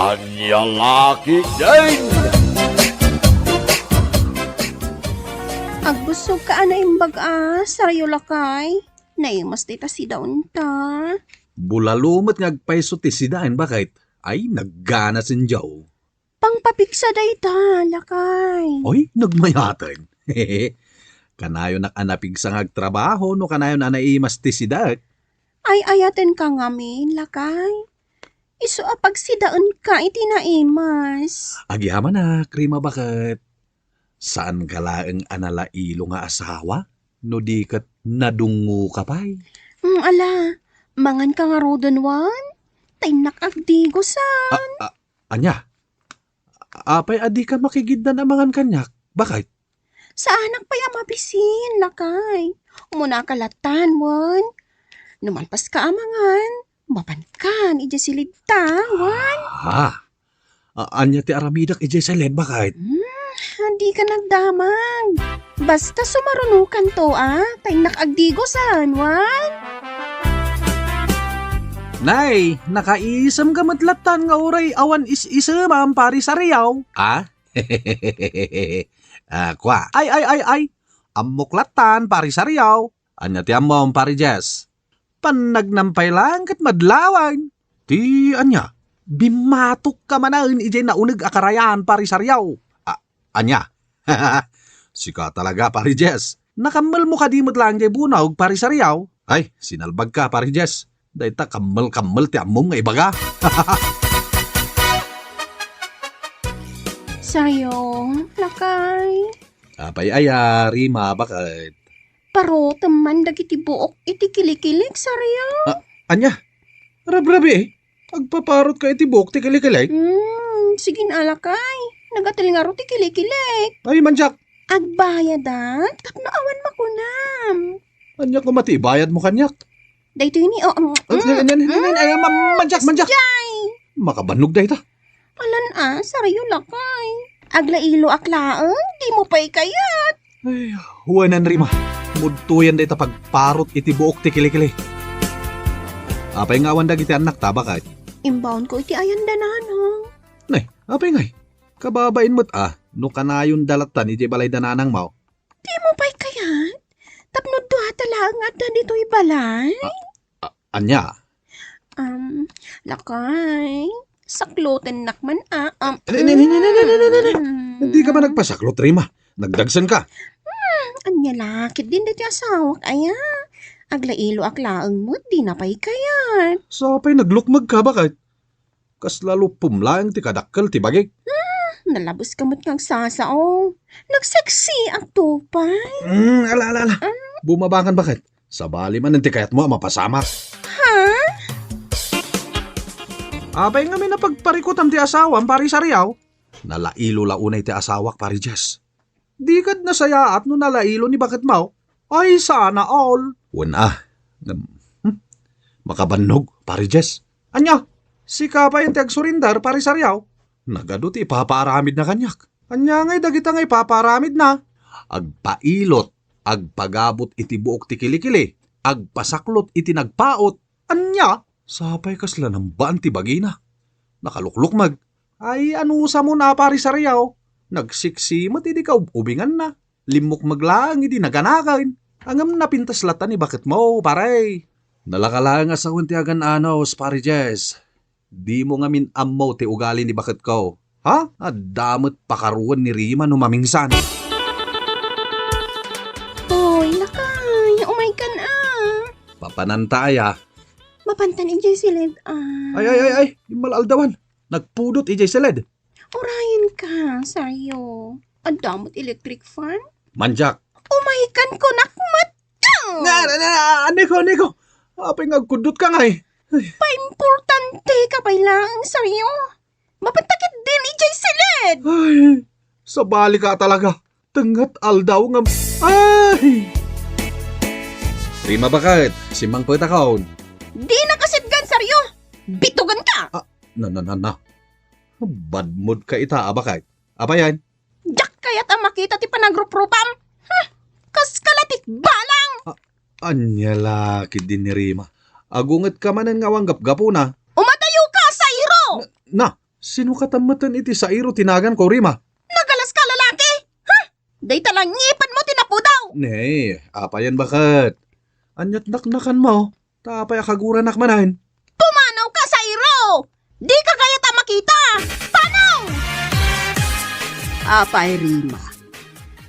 Anya laki din! Agbusog ka ana imbag sarayo lakay. Naimas dita si daon ta. Bulalumot nga agpaiso ti sidain bakit? Ay, naggana sinjaw. Pangpapiksa dayta lakay. Oy, nagmayatan. Kanayon nakanapig sa ngagtrabaho no kanayon na naimas ti sidak. Ay ayaten ka ngamin lakay. Isu apag si daon ka iti naimas. Agyaman na, krima bakit? Saan ka laeng analailo nga asawa? No di kat nadungo ka pa'y. Ala, mangan ka nga rodon wan. Tainak agdigo sa. Anya? Apay adi ka makigiddan amangan kanyak. Bakit? Sa anak pa yung mabisin lakay. Umuna kalatan wan. Numanpas ka amangan. Mapankan, ija silid ta, wan. Anya ti aramidak ijay sa led, bakit? Hindi ka nagdamag. Basta sumarunukan to, Tay nakagdigosan, wan. Nay, nakaisam ka matlatan nga oray awan is-isam ang pari sa riyaw. Kwa, ay. Amuklatan pari sa riyaw. Anya ti amom pari Jess. Panagnampay lang kat madlawan. Ti anya, bimatok ka manain ijay naunag akarayan pari sa riyaw. Anya, sika talaga pari Jess. Nakamal mo ka di lang jay bunawag pari sa riyaw. Ay, sinalbag ka pari Jess. Dahita kamal ti among nga ibaga. Sayo, lakay. Apay ayari, bakit? Paro, teman dagiti buok iti kilikilik, saryo. Anya, rabrabi agpaparot ka iti buok ti kilikilay. Sige na, lakay. Nagatil nga ro ti kilikilik. Ay, manjak. Agbayadan, tapno awan makunam. Anya ko matibayad mo kanyak. Dayto yun Manjak. Makabanog dayta. Alan saryo lakay. Aglailo aklaang, di mo pa'y kayat. Ay, huwanan rima. Mudtuyan dayta pagparot iti buok ti kilikili. Apay nga awan dagiti anak ta, bakit? Imbaon ko iti ayan dananang. Nay, apay ngay. Kababain mo't no kanayon dalatan iti balay dananang mau. Di mo pa'y kayat? Tapno doha talaang at dito'y balay? Anya? Lakay. Sakloten nakman Hindi ka ba nagpasaklot, Rima? Nagdagsan ka. Anya lakit din dati asawak, aya. Aglailo aklaang mo, di na pa'y kayat. So, apay naglukmag ka, bakit? Kas lalo pumlaang ti kadakkel ti bagay. Nalabos kamot kang sasao. Nagseksi ang tupay. Ala. Bumabangan bakit? Sa bali man ti kayat mo mapasamak. Ha? Apay nga may napagparikutam ti asawam pari sa riyaw. Nalailo launay ti asawak pari Jess. Di kad nasayaat no nalailo ni bakit mau? Ay sana all. Makabannog pari Jess. Anya, si kapay yung ti agsurindar pari sa riyaw. Nagado ti ipaparamid na kanyak. Anya ngay dagita ngay paparamid na. Agpailot, agpagabot iti buok ti kilikili, agpasaklot iti nagpaot. Anya, sapay kasla ng baan ti bagina. Nakaluklukmag. Ay anusa mo na pari sa riyaw. Nagsiksimat iti kaubingan na. Limok maglaang iti naganakain. Angam napintas latan ni bakit mo, paray. Nalakalang asawin ti agan anos, pari Jess. Di mo nga minamaw ti ugali ni bakit ko. Ha? Adamot pakaruan ni Rima no mamingsan. Hoy, lakay. Umay ka Papanantaya. Mapantan ijay silid, Ay. Malaldawan. Nagpudot ijay silid. Orayin ka, sayo. Adamot electric fan? Manjak. Umaykan ko nakmat. Niko. Apay ngagkudot ka ngay. Pa-importante ka pa lang, sayo. Mapantakit din ijay silid. Ay, sa bali ka talaga. Tengat aldaw nga. Ay! Rima bakit? Simang pweta kaon. Di nakasidgan, saryo. Bitugan ka. Na. Bad mood ka ita, bakit? Apa yan? Jak kayat ang makita ti panagrupropam. Kas kalatik balang. Anya laki din ni Rima. Agunget ka man ang ngawang gap-gapo na. Umatayo ka, sayro. Na, Sino katamatan iti sa iro tinagan ko, Rima? Nagalas ka lalaki! Ha? Day talang ngipan mo tinapudaw! Nee, apayan bakit? Anyat naknakan mo. Tapay akagura nakmanahin. Pumanaw ka sa iro! Di ka kaya ta makita! Panaw! Apay Rima.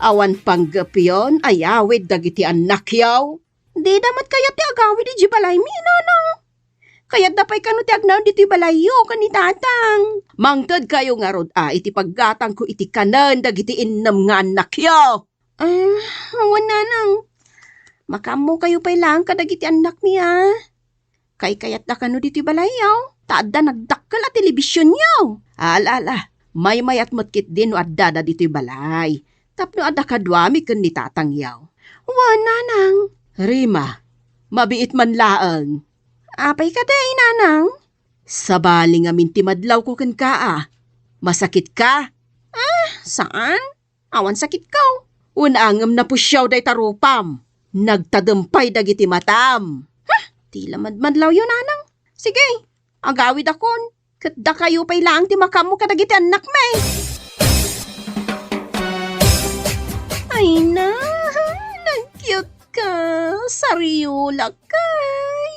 Awan panggapyon ay awid dagiti anak yaw. Di damat kaya ti agawid di balay mi nanang. Kaya dapay kano ti agnaw diti balayo kani tatang. Mangtod kayo nga rod iti paggatang ko iti kanan dagiti innam nga anak yaw. Awan nanang. Makamo kayo pa'y lang kadagiti anak mi Kay kayat na kano diti balayaw. Taadda nagdakkel a telebisyon yaw. Ala, may mayat motkit din no adda da diti balay. Tapno adda kadwami ken ni tatang yaw. Wana nang. Rima, mabiit man laeng. Apay ka day, nanang? Sabali nga minti madlaw ko ken ka Masakit ka? Saan? Awan sakit ka. Unangam na pusyaw day tarupam. Nagtadempay dagiti matam. Tila madlaw yun, nanang. Sige, agawid akon. Katda kayo pa'y lang ti makamo kadagiti anak may. Ay na, nag-cute ka. Sariola kay.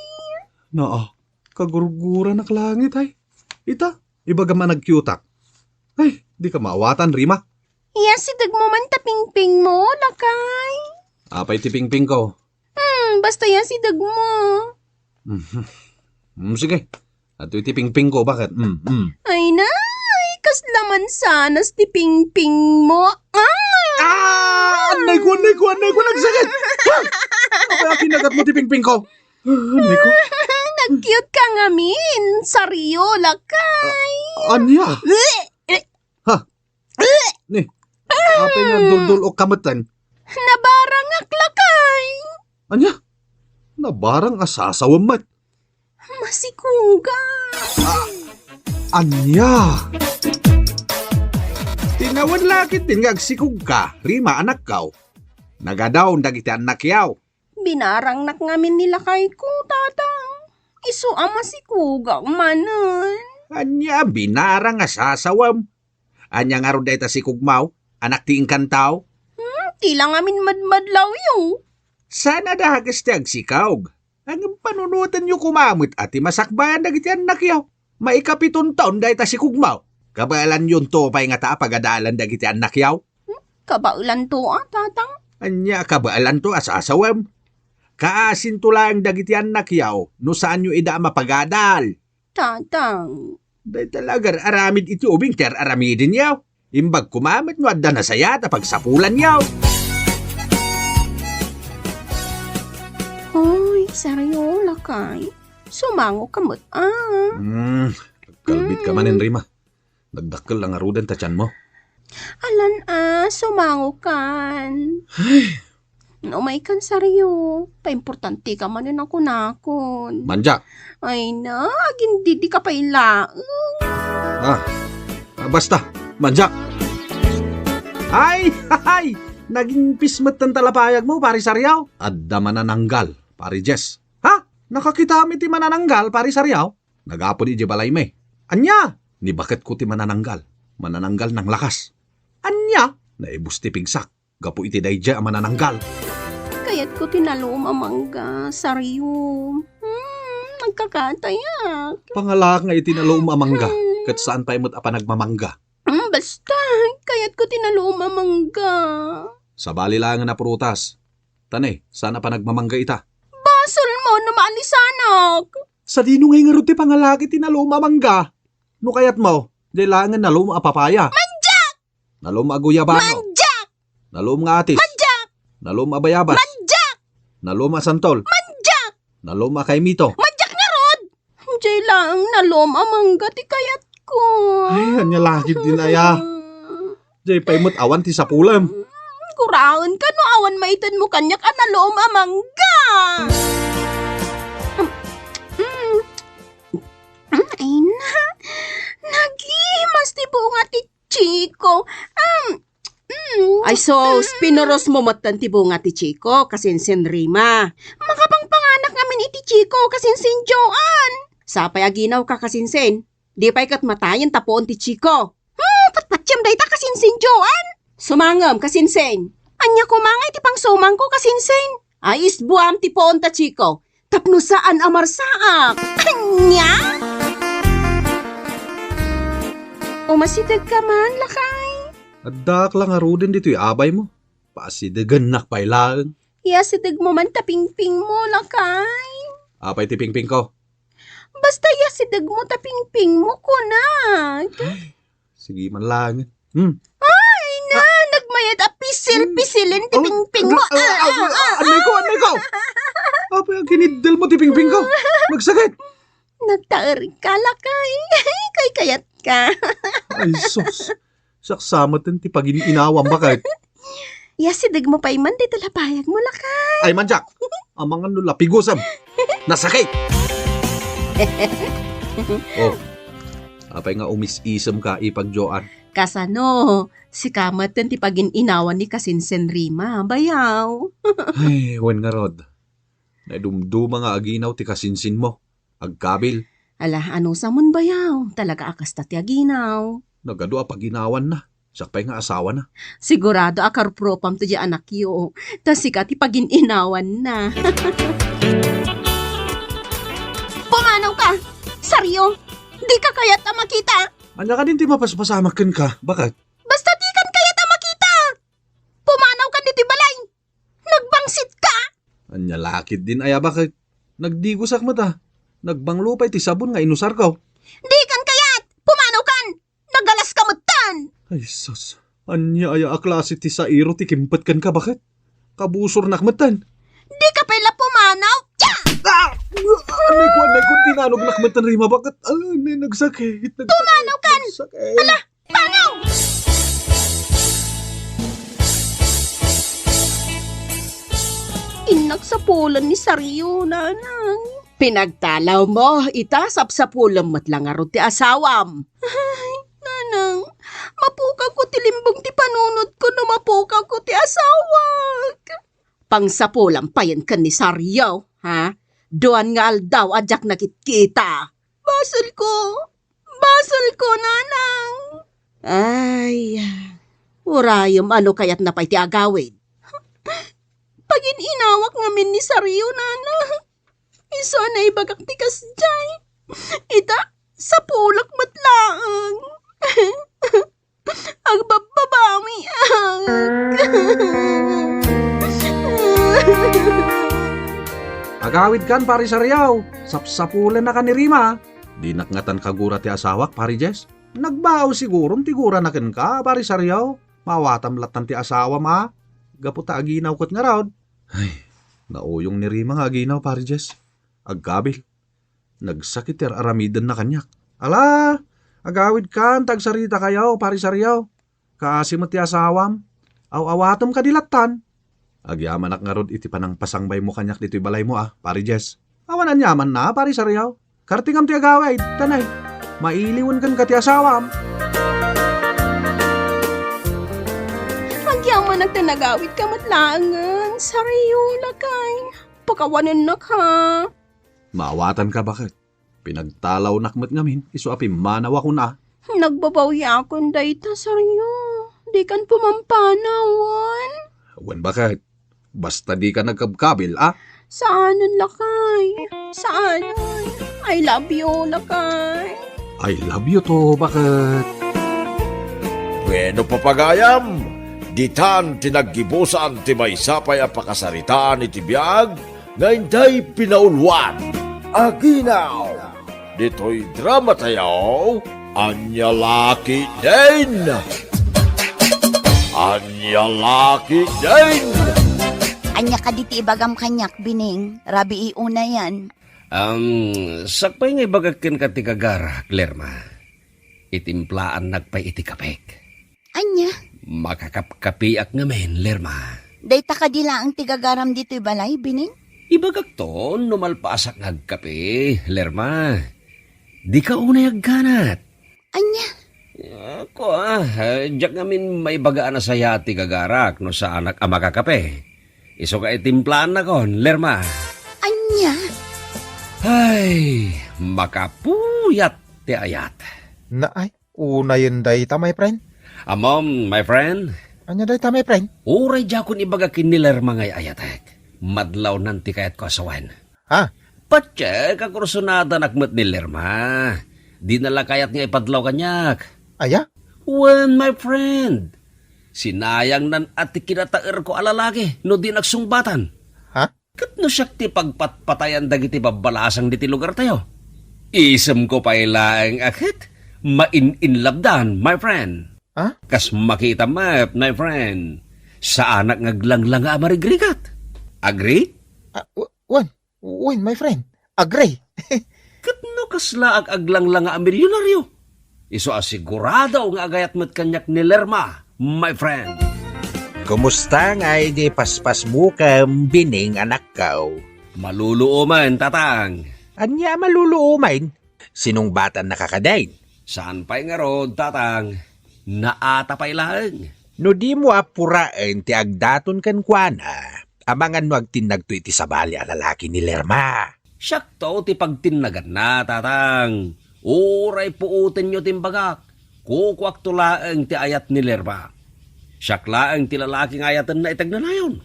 Naa, kagurgura na klangit ay. Ita, ibaga man nagkyutak. Ay, di ka maawatan, Rima. Sidag mo man tapingping mo, lakay. Apay tipingping ko. Basta sidag mo. Sige. At tipingping ko, bakit? Ay na, kaslaman sanas tipingping mo. Anay ko, nagsakit! Apay kinagat mo tipingping ko. Anay ko. Nag-cute ka nga min. Sariola kay. Anya? Ha? Ni, apay nga duldul o kamatan. Nabarang aklakay. Anya? Nabarang asasawam mat. Masikuga. Anya? Tinawan lakit din agsikog ka, Rima anak kaw. Nagadaw dagiti anak yaw. Binarang nak ngamin nila kay ko, tatang. Isu ama sikuga manan. Anya binarang asasawam. Anya nga ron dahita si Kugmaw, anak ti inkantaw. Tila ngamin madmadlaw yung. Sana dahagas ti agsikawg. Ang panunutan nyo kumamit at masakbayan dagiti anak yaw. Maikapitong taon dahita si Kugmaw. Kabalan yun to pa'y nga ta pagadalan dagiti anak yaw. Kabaulan to tatang. Anya kabalan to asasawam. Kaasin to lang dagiti anak yaw no saan nyo ida mapagadal. Tatang. Dahil talaga aramid iti ubing ter aramidin yaw. Imbag kumamit no adda na saya ta pagsapulan yaw. Hoy, sariola kay. Sumango kamot Kalbit ka manin, Rima. Nagdakkel lang arudan ta tiyan mo. Alan sumango kan. Umay kan saryo. Paimportante ka manin ako nakon. Manja. Ay na, agindi di ka pa ila. Basta, manja. Ay! Naging pismet ng talapayag mo, pari Saryaw. Adda manananggal, pari Jess. Ha? Nakakita mi ti manananggal, pari Saryaw? Nagapon iji balay me. Anya? Ni bakit ko ti manananggal? Manananggal ng lakas. Anya? Naibus ti pigsak. Gapo iti dayja ang manananggal. Kaya't ko tinalo mamangga, saryo. Nagkakatayak. Pangalak nga itinalo umamangga. Kat saan pa imot apa nagmamangga. Basta, kaya't ko tinalo mamangga. Sa bali lang na prutas. Tane, sana pa nagmamangga ita. Basol mo na maalisanak. Sa dino ngay nga ruti pangalaki tinalo umamangga. No kayat mo, dailangan nalo apapaya. Manjak! Nalo aguyabano. Manjak! Nalo atis. Manjak! Nalo abayabas. Manjak! Nalo santol. Manjak! Nalo kaimito. Manjak nga rod! Jay lang nalom amangga ti kayat ko. Ay, anya lakit din aya. Jay paimot awan ti sapulam. Kuraon ka no awan maitan mo kanyak nalom amangga. Ay na, nagimas ti bunga ti Chico. Ay so, pinoros mo matan ti bunga ti Chico, kasinsin Rima. Makapang panganak ngamin iti Chico, kasinsin Joan. Sapay aginaw ka kasinsin. Di pa'y kat matayan tapoon ti Chico. Patpatyam day ta kasinsin-Joan. Sumangam kasinsin. Anya kumangay ti pang sumang ko kasinsin. Ay isbuam ti poon ta Chico. Tapno saan amarsaak. Anya? Umasidag ka man, lakay. Addak lang arudin dito'y abay mo. Pasidagan nakpailaan. Yasidag mo man tapingping mo, lakay. Apay ti pingping ko. Basta yasidag mo tapingping mo ko na. Sige man lang. Ay na, nagmayad a pisil-pisilin tipingping mo. Anay ko! Apay ang kinidal mo ti pingping ko. Nagsakit. Nagtaar ka, lakay. Kay kayat ka. Ay sus. Saksamat ti pag-inawang bakit. Yasidag mo pa iman, di talapayag mo, lakay. Ay manjak. Ang mga nula pigusam. Nasakit. Oh. Apay nga umis-isam ka ipag-Joan. Kasano, si kamatan ti pag-inawan ni Kasinsen Rima, bayaw. Ay, wen nga rod. Naidumduma nga aginaw ti kasinsin mo. Agkabil. Ala, ano sa mun bayaw? Talaga akas ta ti aginaw. Nagado a paginawan na. Sakpay nga asawa na. Sigurado akar propam to di anak yo. Tas sika ti pag-inawan na. Pumanaw ka! Saryo! Di ka kaya ta makita! Anya ka din ti mapaspasamakan ka. Bakit? Basta di kan kaya ta makita! Pumanaw ka dito balay! Nagbangsit ka! Anya lakit din aya bakit? Nagdigosak mo ta. Nagbanglupay ti sabon nga inusar ko. Di kan kayat! Pumanaw kan! Nagalas ka mutan! Ay sus. Anya aya a klase ti sairo ti kimpet kan ka bakit? Kabusor nakmatan. Di ka pala pumanaw! Tya! Ah! Anay ko, tinanog nakmatan rima bakit? Anay, nagsakit. Pumanaw kan! Nagsakit. Ala! Panaw! Inak sa pulan ni Saryo, nanang. Pinagtalaw mo, itasap sa pulan mo't lang arot ti asawam. Ay, nanang, mapukaw ko ti limbong ti panunod ko no mapukaw ko ti asawag. Pang sa pulan pa yan kan ni Saryo, ha? Doan nga aldaw adyak nakikita. Basal ko, nanang. Ay, urayom ano kayat napay ti agawid. Pagin inawak ngamin ni Saryo, nanang. Iso na ibagak ti kasjay. Ita, sa pulak matlaang. Ang bababawi ang. Agawid kan pari Saryaw. Sapsapulan na ka ni Rima. Di nakngatan kagura ti asawak pari Jess. Nagbaaw sigurom tigura na ken ka pari Saryaw. Mawatam latan ti asawa ma. Gaputa aginaw kot nga raod. Ay, nauyong ni Rima nga aginaw pari Jess. Agkabil. Nagsakit ter aramidan na kanyak. Ala, agawid kan tagsarita kayaw pari Saryaw. Kasi mo ti asawam. Aw-awatom ka dilatan. Agyaman ak nga rod iti panang pasangbay mo kanyak dito'y balay mo pari Jess. Awan anyaman na, pari Saryaw. Kartingam ti agawid, tanay. Mailiwan kan ka ti asawam. Agyaman nagtanagawid ka matlaangan. Saryo, lakay. Pakawanan na ka. Maawatan ka bakit? Pinagtalaw nakmat ngamin, iso api manawa ko na. Nagbabawi akong dayta, Saryo. Di kan pumampanawan. Wan bakit? Basta di ka nagkabkabil, Saanan, lakay? Saanan? I love you, lakay. I love you to, bakit? Bueno papagayam, ditan tinaggibusan ti may sapay a pakasaritaan iti biyag, ngayon day pinaulwan. Aginaw, dito'y drama tayo, Anya Laki din! Anya Laki din! Anya ka diti ibagam kanyak, Bining. Rabi iuna yan. Sakpay nga ibagakin ka ti kagara, Lerma. Itimplaan nagpay iti kapek. Anya? Makakapkapiak ngamen, Lerma. Dayta ka dila ang tigagaram dito'y balay, Bining? Ibagak to, numalpasak ngagkape, Lerma. Di ka unay agganat. Anya? Ako diyak ngamin may bagaan na saya ti kagarak no sa anak amakakape. Iso ka itimplaan na kon, Lerma. Anya? Ay, makapuyat ti ayat. Na ay, una yun dayta, my friend. Amom, my friend, Anya dayta, my friend? uray jakon ibaga kiniler mga ayatek. Madlaw nanti kayat ko asawan. Ha? Patse, kakursunada nakmet ni Lerma. Di nala kayat nga ipadlaw kanyak. Aya? When, my friend, sinayang nan at kinataer ko alalaki no di nagsungbatan. Ha? Kat no siyak ti pagpatpatayan dagiti babalasang diti lugar tayo. Isem ko pa ilaang akit, main-inlabdan, my friend. Ha? Kas makita map, my friend, sa anak ngaglanglang nga amarigrigat. Agree? When, my friend? Agree. Kat no kasla aglang nga milyonaryo. Iso asigurado nga agayat mo't kanyak ni Lerma, my friend. Kumusta nga di paspas mo bining anak kao? Maluluoman, tatang. Anya maluluumain? Sinong batan nakakadain? Saan pa'y nga rod, tatang? Naata pa'y lang. No di mo apuraen ti agdaton kan kuana, amangan no agtinagto iti sabali a lalaki ni Lerma. Siyak to, ti pagtinagan na, tatang. Uray puutin nyo timbagak. Kukwak tulaang ti ayat ni Lerma. Siyak laang ti lalaking ayatan na itagnanayon.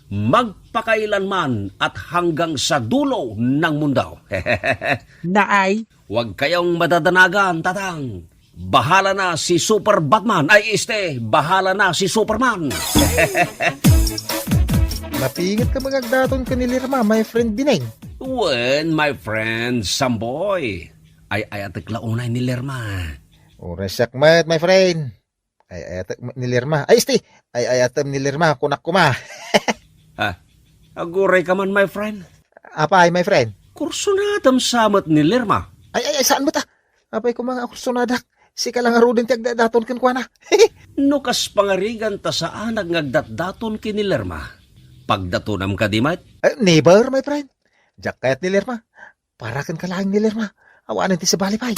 Magpakailanman at hanggang sa dulo ng mundo. Naay, Huwag kayong madadanagan, tatang. Bahala na si Super Batman. Bahala na si Superman. Mapingit ka magagdaton ka ni Lirma, my friend Bineng. When, my friend, Samboy, ay atik launay ni Lerma. Urasak mat, my friend. Ay ayatak ni Lirma. Ay ayatam ni Lirma, kunak kuma. Aguray ka man, my friend. Apay, my friend? Kurso na samat ni Lerma. Ay, saan mo ta? Apay ko mga kursunadak. Sika lang arudin ti agdadaton kan kuana. Nukas pangarigan ta sa anag ngagdatdaton kini Lerma. Pagdatunam ka di mat? Neighbor, my friend. Diyak kayat ni Lirma. Parakan ka lang ni Lirma. Awanan ti sa balipay.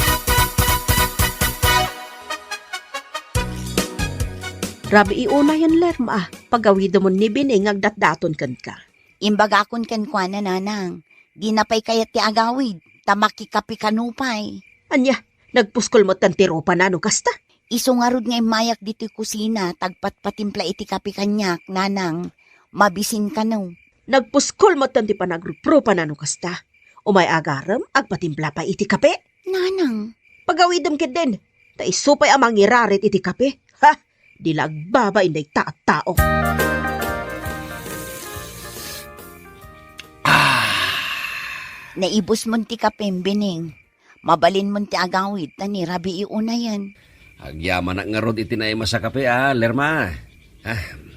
Rabi iuna yan, Lerma. Pagawido mo ni Bining agdatdaton kan ka. Imbagakon kan kwa na nanang. Di na pa'y kayat ti agawid. Tamaki kapi kanupay. Anya, nagpuskol mo tantiro pa na no kasta. Isungarod nga mayak dito'y kusina. Tagpat patimpla iti kapi kanyak, nanang. Mabisin ka no. Nagpuskol mo tanti pa nagrupro pa na no kasta. Umay agaram, agpatimpla pa iti kape. Nanang. Pagawidom kid din. Ta isupay amang irarit iti kape. Ha? Di lagbaba inday tao. Naibos mo ti kapem, Bining. Mabalin mo ti agawid, tani rabi iuna yan. Agyaman nga rod itinay sa kape, Lerma.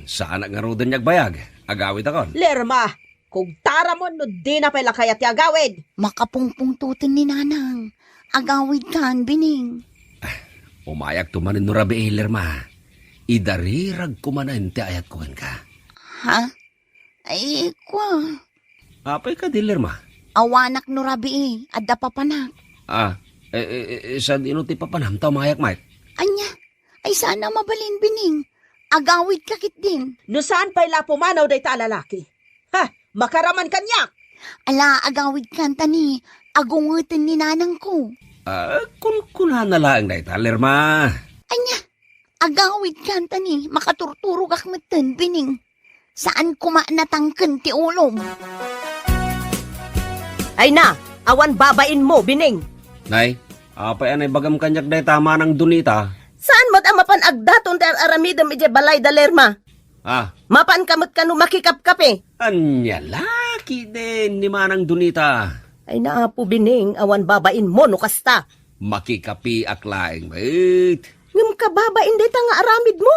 Saan nga rod bayag? Agawid akon. Lerma, kung tara mo no di na pala kaya ti agawid. Makapungpung tutin ni nanang. Agawid kan, Bining. Umayak tumanin no rabi, Lerma. Idarirag kumanan ti ayat ko ka. Ha? Ay, kwa. Apay ka di, Lerma? Awanak no rabi adda papanak. Sa dino ti papanamtaw mayak, Mike? Anya, ay sana mabalin, Bining. Agawid kakit din. No saan pa'y lapumanaw day ta lalaki? Ha? Makaraman kanyak! Ala, agawid kan tani. Agungutin ni nanang ko. Kun na lang day ta, Lerma. Anya, agawid kan tani. Makaturturog akmeten, Bining. Saan kuma natangken ti ulom? Ay na, awan babain mo, Bining. Nay, apay anay bagam kanyak day tama ng dunita. Saan mo't ang mapan agdaton ter aramidam ije balay da Lerma? Mapan kamot kanu makikapkape. Anya laki din ni manang dunita. Ay naapo, Bining, awan babain mo no kasta. Makikapi aklaing, mate. Ngam ka babain day ta nga aramid mo.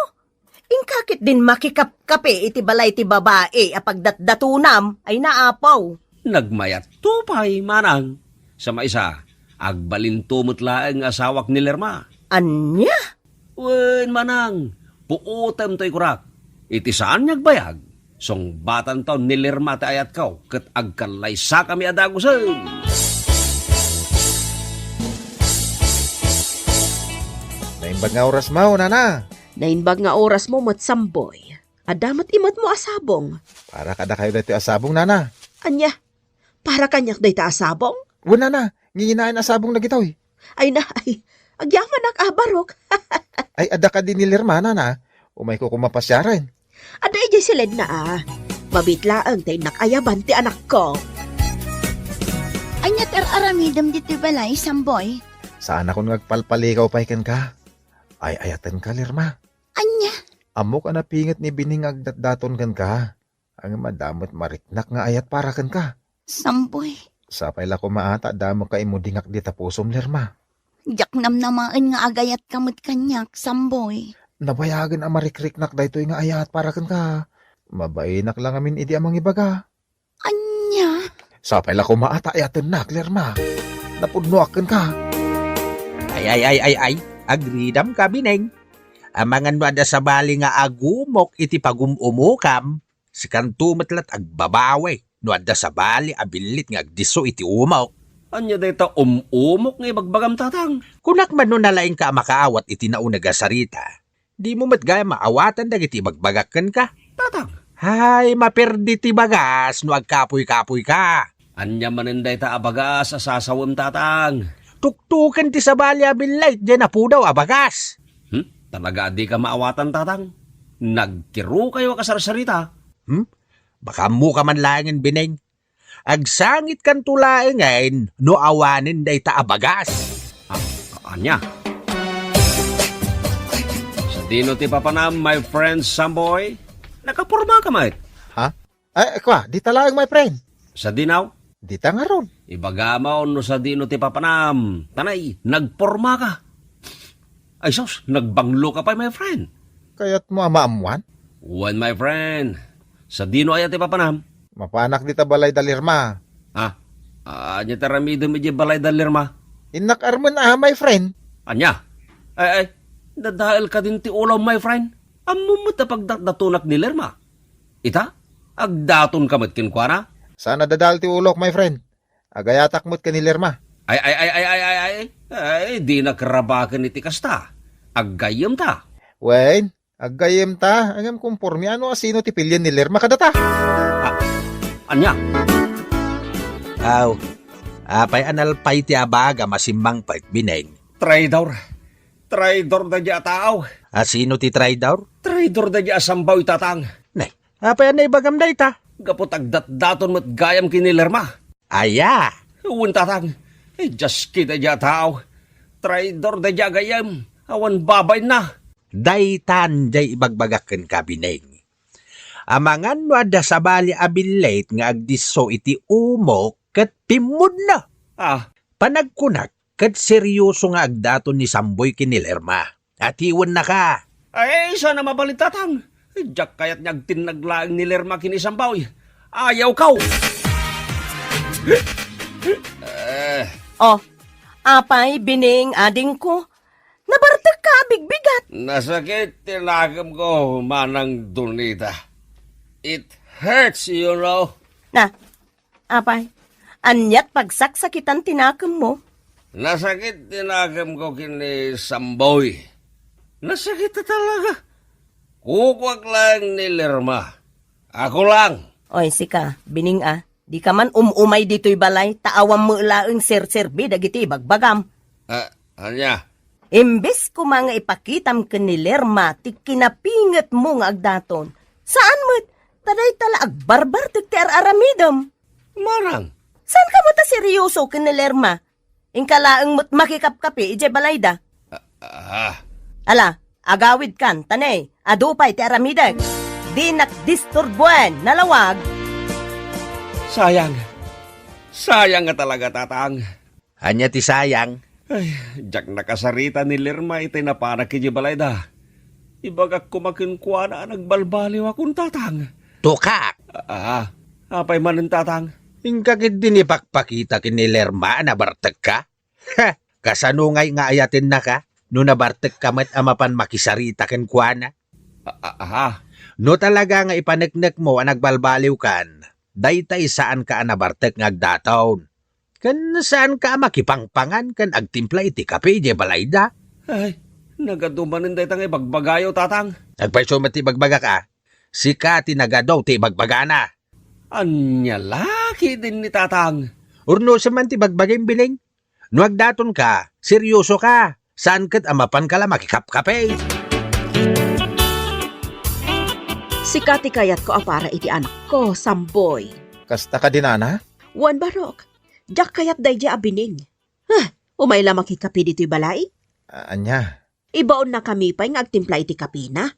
Ingkakit din makikapkape iti balay ti babae apagdatdatunam ay naapaw. Nagmayat tupay, manang. Sa maisa, agbalintumot laeng asawak ni Lerma. Anya? Wen, manang, puutem to'y kurak. Iti saan niyagbayag? Song batan taon ni Lerma ta ayat kaw, kat agkalay sa kami adagusan. Naimbag nga oras mo, nana. Nainbag nga oras mo matsamboy. Adamat imat mo asabong. Para kada kayo dati asabong, nana. Anya? Para kanyak day ta asabong? Wala na, nginginain asabong na gitaw eh. Ay na, ay, agyaman ang abarok. Ay, ada ka din ni Lerma na. Umay ko kumapasyaran. Ada ijay silid na Mabitlaang tay nakayaban ti anak ko. Anya aramidam dito'y balay, Samboy. Saan ako nagpalpalikaw paikan ka? Ay, ayatan ka, Lerma. Anya? Amo ka na pingat ni Bining agdatdaton kan ka. Ang madamot mariknak nga ayat para kan ka. Samboy. Sapay la ko maata, damo ka imudingak di tapusom, Lerma. Jak namnamaan nga agayat kamot kanyak, Samboy. Nabayagan ang marikriknak daytoy nga ayat para kan ka. Mabainak lang amin idi amang ibaga. Anya? Sapay la ko maata ayatan nak, Lerma. Napudnoak kan ka. Ay. Agridam ka, Bineng. Amangan mo ada sa bali nga agumok iti pagumumukam. Si kantumatlat agbabawe. No ada sa bali abilit nga agdiso iti umaw. Anya dayta umok nga ibagbagam tatang. Kunak man no nalaing ka makaawat iti naunaga sarita. Di mo matgaya maawatan dagiti bagbagakan ka. Tatang. Hay, maperdi ti bagas no agkapoy-kapoy ka. Anya manin dayta abagas sa sasawam tatang. Tuktukan ti sa bali abilit dyan na po daw abagas. Talaga di ka maawatan tatang. Nagkiro kayo kasarsarita. Baka mo ka man langin, Bineng. Agsangit kan tulaing ngayon, no awanin day ta abagas. Anya? Sa dino ti papanam, my friend Samboy, nakapurma ka mait. Ay, kwa, di talagang my friend. Sa dinaw, Di ta nga ron. ibagamaw no sa dino ti papanam. Tanay, nagporma ka. Ay sos, nagbanglo ka pa, my friend. Kaya't mo amaamuan. One, my friend. Sa dino ayat ti papanam. Mapanak di ta balay dalirma. Anya taramido medyo balay dalirma. Inak arman my friend. Anya? Ay, dadahil ka din ti ulaw, my friend. Amo mo ta pagdatunak ni Lerma. Ita? Agdaton ka mat kinkwana? Sana dadal ti ulok, my friend. Agayatak mo't kanilirma. Ay, di nakarabakan iti kasta. Aggayam ta. Wen, agayem ta. Angam kumpormi ano asino ti pilyan ni Lerma kadata. Anya? Aw, apay analpay ti abaga masimbang pait, Bineng. Traidor. Traidor da dya tao. Asino ti traidor? Traidor da dya asambaw itatang. Nay, apay anay bagam day ta. Gapot agdat-daton mat gayam kini Lerma. Aya, Uwan tatang. Just kita dya tao. Traidor da dya gayam. Awan babay na. daytan jay ibagbagaken ka, Bineng. Amangan no ada sa bali abilate nga agdiso iti umok ket pimud na. Panagkunak ket seryoso nga agdaton ni Samboy kini Lerma. At iwan na ka. Ay, sana mabalit tatang. Diyak kayat niyagtin naglaang ni Lerma kini Samboy. Ayaw kaw. Oh, apay, Bining, ading ko. Nabartag ka, bigbigat. Nasakit tinagam ko, manang Donita. It hurts, you know. Na, apay, anyat pagsaksakitan tinakam mo. Nasakit tinagam ko kini Samboy. Nasakit na talaga. Kukwak lang ni Lerma. Ako lang. Oy, sika, Bining di ka man umay dito'y balay, taawam mo laang sir-serbi dagiti bagbagam. Anya? Imbes ko mga ipakitam ka ni Lerma, ti kinapingat mo nga agdaton. Saan mo't? Taday tala agbarbar ti aramidam. Marang. Saan ka mo ta seryoso ka ni Lerma? Ingkalaang mo't makikapkapi, ije balayda. Ala, agawid kan, tanay, adupay ti aramidag. Di nakdisturbuan, nalawag. Sayang. Sayang nga talaga, tatang. Anya ti sayang. Ay, jak nakasarita ni Lerma iti napanak kiji balayda. Ibagak kumakinkwa na nagbalbaliw akong tatang. Tukak. Apay manin tatang. Ingkagid din ipakpakita kini Lerma na bartag ka. Kasanungay nga ayatin na ka. No nabartag ka mat amapan makisarita ken kuana. No talaga nga ipaneknek mo ang nagbalbaliw kan. Daytay saan ka nabartag nga agdataon. Kan saan ka makipangpangan kan agtimpla iti kape ije balayda. Ay, nagadumanin day tangay bagbagayo, tatang. Nagpaiso ti bagbaga ka. Sika ti nagadaw ti bagbaga na. Anya laki din ni tatang. Urno sa man ti bagbagay Bining. Nuagdaton ka, seryoso ka. Saan kat amapan ka la makikapkape? Sikati kayat ko para iti anak ko, Samboy. Kasta ka din, ana? Wan barok, jak kayat day di abining. Umay la makikapi dito'y balay? Anya? Ibaon na kami pa'y ngagtimpla iti kapi na.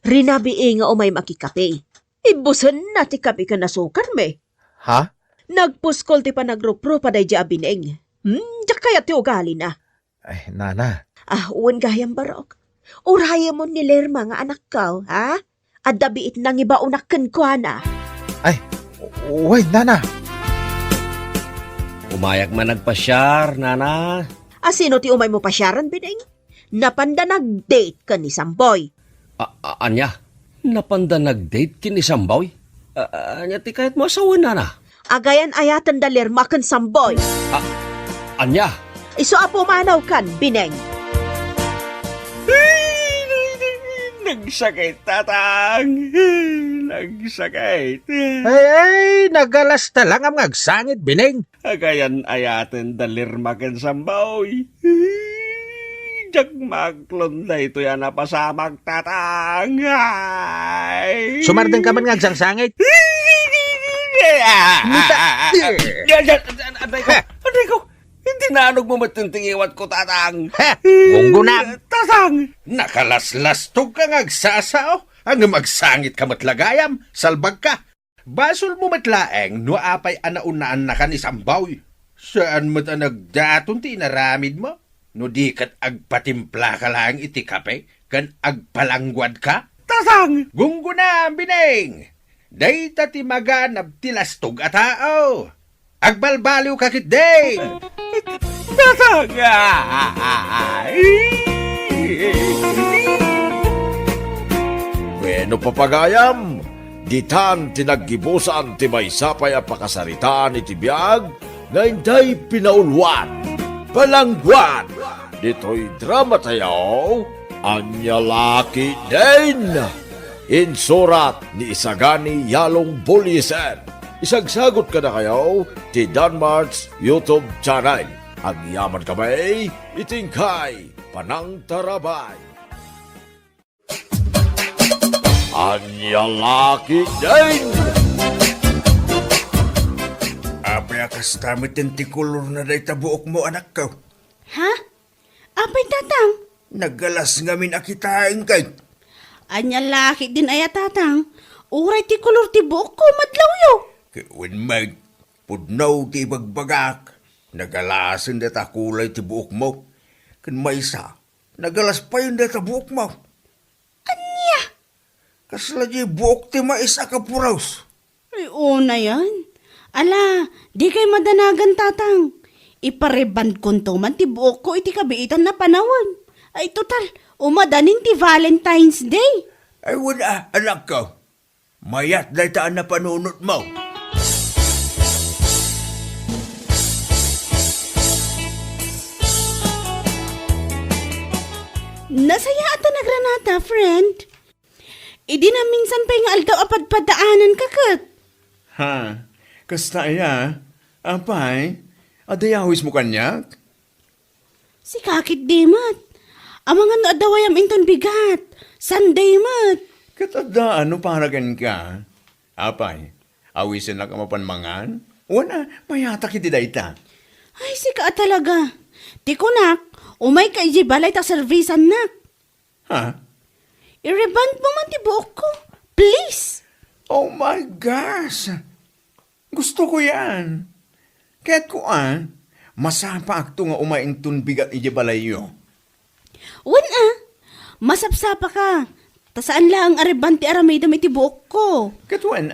Rinabi nga umay makikapi. Ibusan na ti kapi ka na sukar me. Ha? Nagpuskol ti panagropro pa day di abining. Jak kayat ti ugali na. Ay, nana. Uwan gayang barok. Uraya mo ni Lerma nga anak ka, ha? At dabiit nang ibaunakan ko na. Uy, nana. Umayak man nagpasyar, nana. Sino ti umay mo pasyaran, Bineng? Napanda nag-date ka ni Samboy. Anya, napanda nag-date kini Samboy? Anya, ti kahit mo asawan, nana. Agayan ayatan da Lerma kan Samboy. Anya, Iso apo manaw kan, Bineng. nagsakit, tatang. Nagsakit. Ay, nagalas ta lang ang agsangit, Bineng. Agayan ayaten dalirmaken Samboy. Jak maklon na ito yan napasamag, tatang. Ay. Sumardeng ka man nga agsang-sangit. Aday ko, hindi naanog mo matinting iwat ko, tatang. Gunggo na. Tatang. Nakalaslas-tog ka nga agsasao. Ang magsangit ka matlagayam, salbag ka. Basol mo matlaeng, no apay anaunaan na ka ni Samboy. Saan mo't nagdaton ti naramid mo? No di kat agpatimpla ka lang iti kape, kan agpalangwad ka? Tatang. Gunggo na, Bineng! Dayta ti maganab ti lastog a tao. Agbalbaliw ka kit day! Tatang. Bueno papagayam, ditan tinaggibusan ti maysapay a pakasaritaan iti biag, nga inday pinaulwan. Balangguan, dito'y drama tayo, Anya Laki din. Insurat ni Isagani Yalong Buliesen. Isagsagot ka na kayo ti Danmar's YouTube channel. Ang yaman kamay, itingkay, panang tarabay. Anya Laki din. Apay akastamit yung tikulor na day tabuok mo, anak ko. Ha? Apay tatang? Nagalas ngamin akitain kay. Anya laki din aya tatang. Uray ti kulor ti buok ko madlaw yo. Kiwin mag, pudnaw ti bagbagak. Nagalasin data kulay ti buok mo. Kan maysa, nagalas pa yun data buok mo. Anya? Kasla di buok ti maisa ka puraws. Ay una yan. Ala, di kay madanagan tatang. Ipareban konto man ti buok ko iti kabiitan na panawan. Ay total, umadanin ti Valentine's Day. Ay wala, anak ko. Mayat day taan na panunot mo. Nasaya ata nagranata, friend. Idi na minsan pa yung aldaw apadpadaanan kakat. Ha? Kasta iya? Apay? Adayawis mo kanyak? Si kakit di mat. Amang ano adawayam inton bigat. Sunday mat. Katada, ano paragan ka? Apay? Awisin na ka mapanmangan? Wala, mayatak iti dayta. Ay, sika talaga. Tikunak, umay ka iji balay ta servisan nak. Ha? I-reband mo man ti buok ko. Please. Oh my gosh! Gusto ko yan. Kaya't kuan, masapa akto nga umaintun bigat iti balayo. Wan masapsapa ka. Ta saan lang areban ti aramidam iti buok ko. Katuan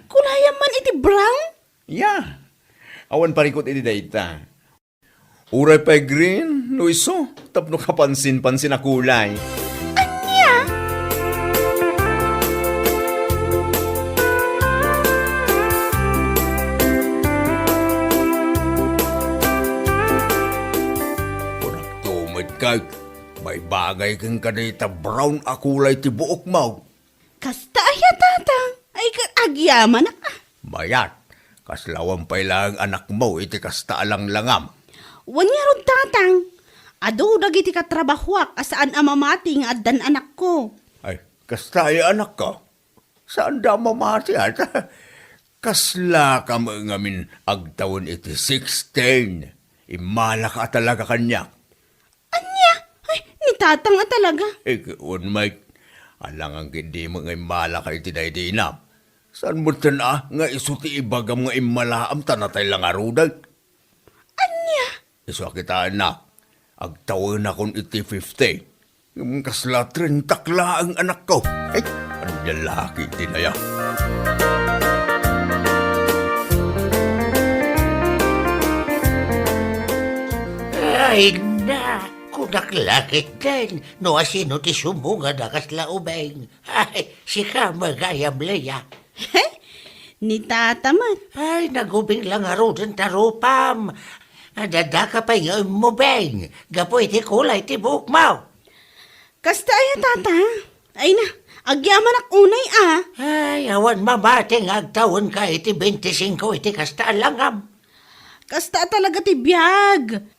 Kulayam man iti brown. Yeah. Awan parikot iti dayta. Uray pa green, no iso, tapno kapansin-pansin na kulay. Kay, may bagay kang kanita brown akulay ti buok mo. Kasta aya tatang. Ay agyaman na ka. Mayat, kaslawan pa lang anak mo iti kasta alang langam. Wanya rod tatang. Ado dagiti katrabahwak asaan amamati nga addan anak ko. Ay, kastaya anak ka. Saan da mamati at? Kasla ka mo ngamin agtawon iti 16. Imala ka talaga kanya. Anya? Ay, ni tatang talaga. Ikaw, Mike, alang ang hindi mo ngay mala ka iti daydinam. Saan mo tana nga isuti ibagam nga imalaam tanatay lang arudag? Anya? Iso kita anak, agtawon na kon iti 50. Yung kasla 30 kla ang anak ko. Ay, ang lalaki tinaya. Ay na, kunaklakit din. No asino ti sumunga na kasla ubeng. Ay, sika magayam leya. Ni tataman. Ay, nagubing lang aro din tarupam. Dadaka pa yung mubeng. Gapoy ti kulay ti buhok mo. Kasta aya tata. Ay na, agyaman ak unay Ay, awan mamating agtawon ka iti 25 iti kasta langam. Kasta talaga ti biyag.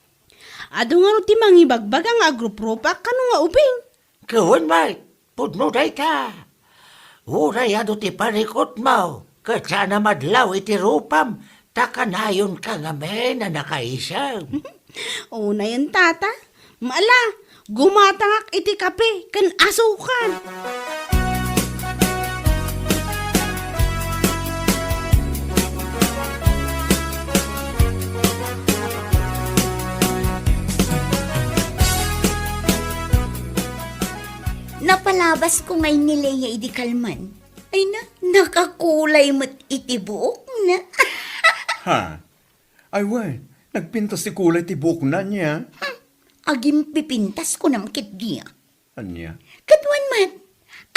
Ado nga ro ti mangibagbag ang agrupropa kano nga ubing. Kawan Mike, pudno day ta. Uray ado ti parikot mo. Katsana madlaw iti rupam. Takanayon ka nga men na nakaisang. Una yan tata. Maala, gumatangak iti kape kan asukan. Napalabas ko ngay ni Leia idi kalman. Ay na, nakakulay mo't iti buok na. Ha? Ay, wen, nagpintas si kulay ti buhok na niya. Agim pipintas ko namkit niya. Anya? Katwan mat,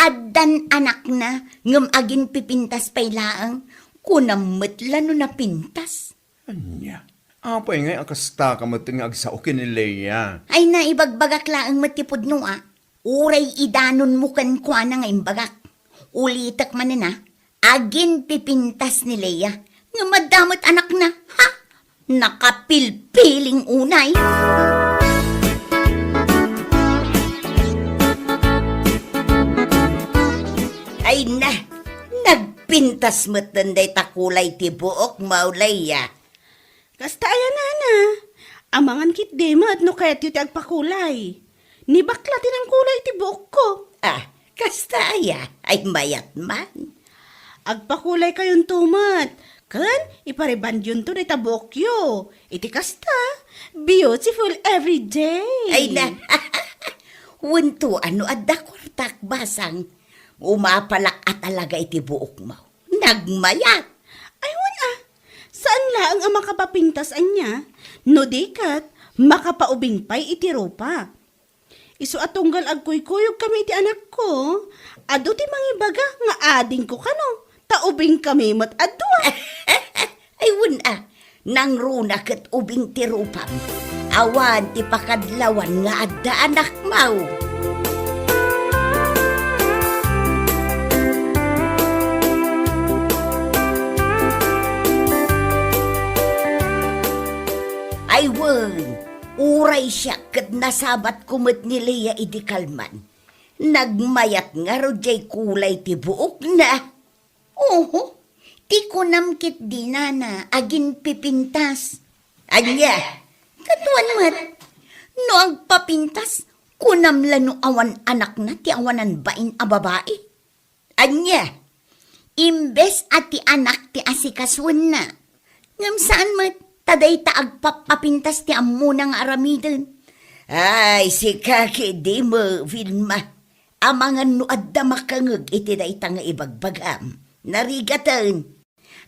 addan anak na, ngam agin pipintas pay laang, kunam lano na pintas. Anya? Apay ngay ang kasta ka mating agsaukin ni Leia. Ay na, ibagbagak laang matipod no Uray idanon mo kan kwa na nga imbagak. Ulitak man na, agin pipintas ni Leia. Nga madamot anak na, ha? Nakapilpiling unay. Ay na, nagpintas mo tanday takulay ti buok maulaya. Kasta aya na. Amangan kit dema at no kayat yu ti agpakulay. Ni bakla tinang kulay ti buok ko. Kasta aya, ay mayat man. Agpakulay kayon tumat. Kan, ipareban yun to na tabok yo. Iti kasta, beautiful every day. Ay na, wunto ano adda kwartak basang. Umapalak at talaga iti buok mo. Nagmayat. Ay saan laang ang makapapintas anya? No dikat, makapaubing pay iti ropa. Isu atunggal agkuy-kuyog kami iti anak ko. Ado ti mangibaga nga ading ko kano. Taubing kami mat adwa. Ay nang runa ket ubing ti rupam. Awan ti pakadlawan nga adda anak mau. Ay uray siya ket nasabat kumot ni Leia idi kalman. Nagmayat nga ro jay kulay ti buok na. Oho, ti kunamkit di na agin pipintas. Anya, katuan mat, no agpapintas, kunamla no awan anak na ti awanan bain a babae. Anya, imbes at ti anak ti asikaswan na. Ngam saan mat, taday ta agpapapintas ti amunang aramiden. Ay, si kaki di mo, Vilma. Amangan no adda makangag iti da itang ibagbagam. Narigatan.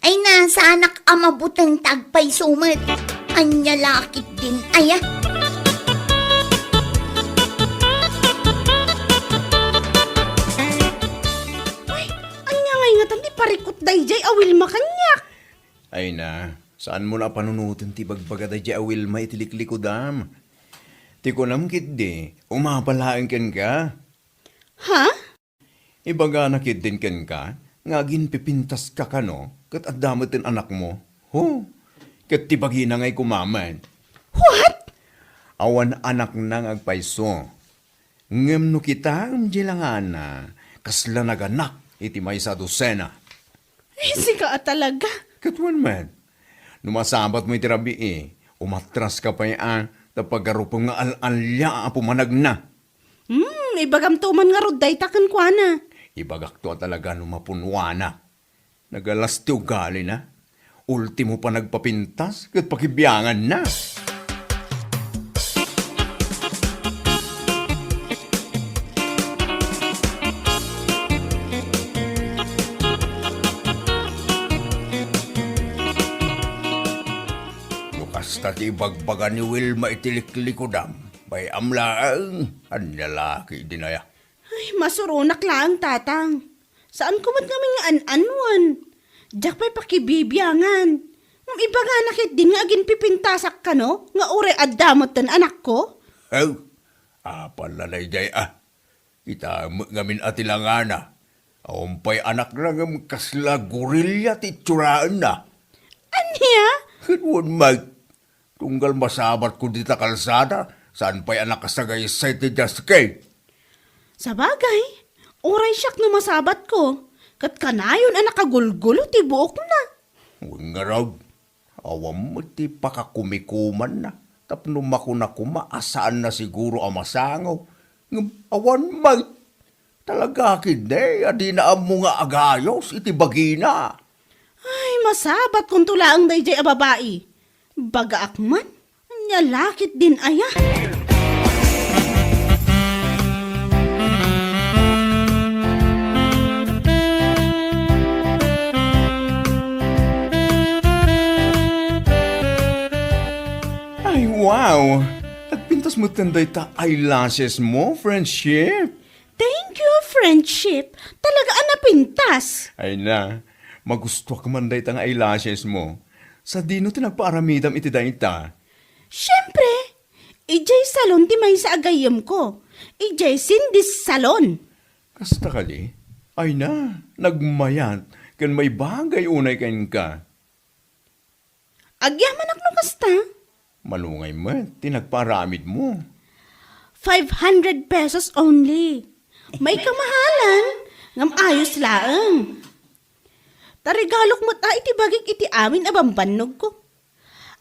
Ay na, sa anak amabutang tagpay sumat. Anya lakit din, aya. Ay, anya ngay nga tandi parikot dayjay awil makanyak. Ay na, saan mo na panunutin ti bagbaga da awil may itiliklikodam? Ti kunamkit di, umapalaang ken ka. Ha? Ibaga nakit din ken ka, ngagin pipintas ka kano, kat adamot anak mo. Ho, kat tibagi na ngay kumaman. What? Awan anak nang agpaiso. Ngem no kita ang jilangana, kasla naganak iti may sa dosena. Ay, sika talaga. Katuan man, numasabat mo iti rabi umatras ka pa yan, tapagarupong nga al-alya pumanag na. Ibagam tuman nga roday takan kwa na. Ibagak to talaga numapunwana. Nagalas ti ugali na. Ultimo pa nagpapintas, kat pakibiyangan na. Basta ti ibagbaga ni Wilma itiliklikodam, bay amlaang, ang lalaki dinaya. Ay, masurunak lang, tatang. Saan kumot kami nga an-anwan? Diyak pa'y pakibibiyangan. Iba nga nakit din nga agin pipintasak ka, no? Nga ure adamot tan anak ko. Oh, palalay day Ita ngamin atilangana. Awampay anak lang kasla gorilya ti tsuraan na. Anya? Hinwan mag, tunggal masabat ko dita kalsada, saan pa'y anak kasagay sa iti just kay. Sa bagay, oray siyak na masabat ko. Kat kanayon ang nakagulgulo ti buok na. Huwag nga raw, awam mo ti pakakumikuman na. Tapno makuna asaan na siguro ang masangaw. Awan mag, talaga kinde, adi na ang mga agayos, iti bagina. Ay, masabat kung tulaang dayjay a babae. Baga akman, nyalakit din aya. Ay, wow! Nagpintas mo tanday ta eyelashes mo, friendship. Thank you, friendship. Talaga pintas. Ay na, magusto ka man day tang eyelashes mo. Sa dino ti nagpaaramidam iti dayta. Siyempre, ijay salon ti may sa agayam ko. Ijay sindis salon. Kasta ka di? Ay na, nagmayat. Kan may bagay unay kain ka. Agyaman no kasta. Malungay mo, tinagparamid mo. 500 pesos only. May kamahalan. Ngam ayos laang. Tarigalok mo iti bagik iti amin abambanog ko.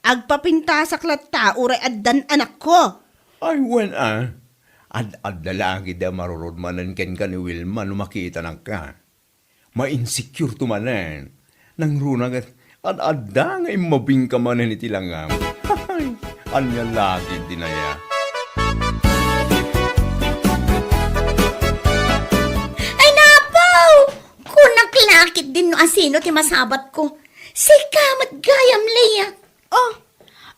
Agpapintasak latta uray addan anak ko. Ay, wen Ad lalaki da marurod manan ken ka ni Wilma no makita nang ka. Ma-insecure tumanan. Nang runang at adda nga imabing ka manan iti langam. Anya lagi dinaya. Ay napaw! Kunaklakit din no asino ti masabat ko. Sikamat gayam leya. Oh,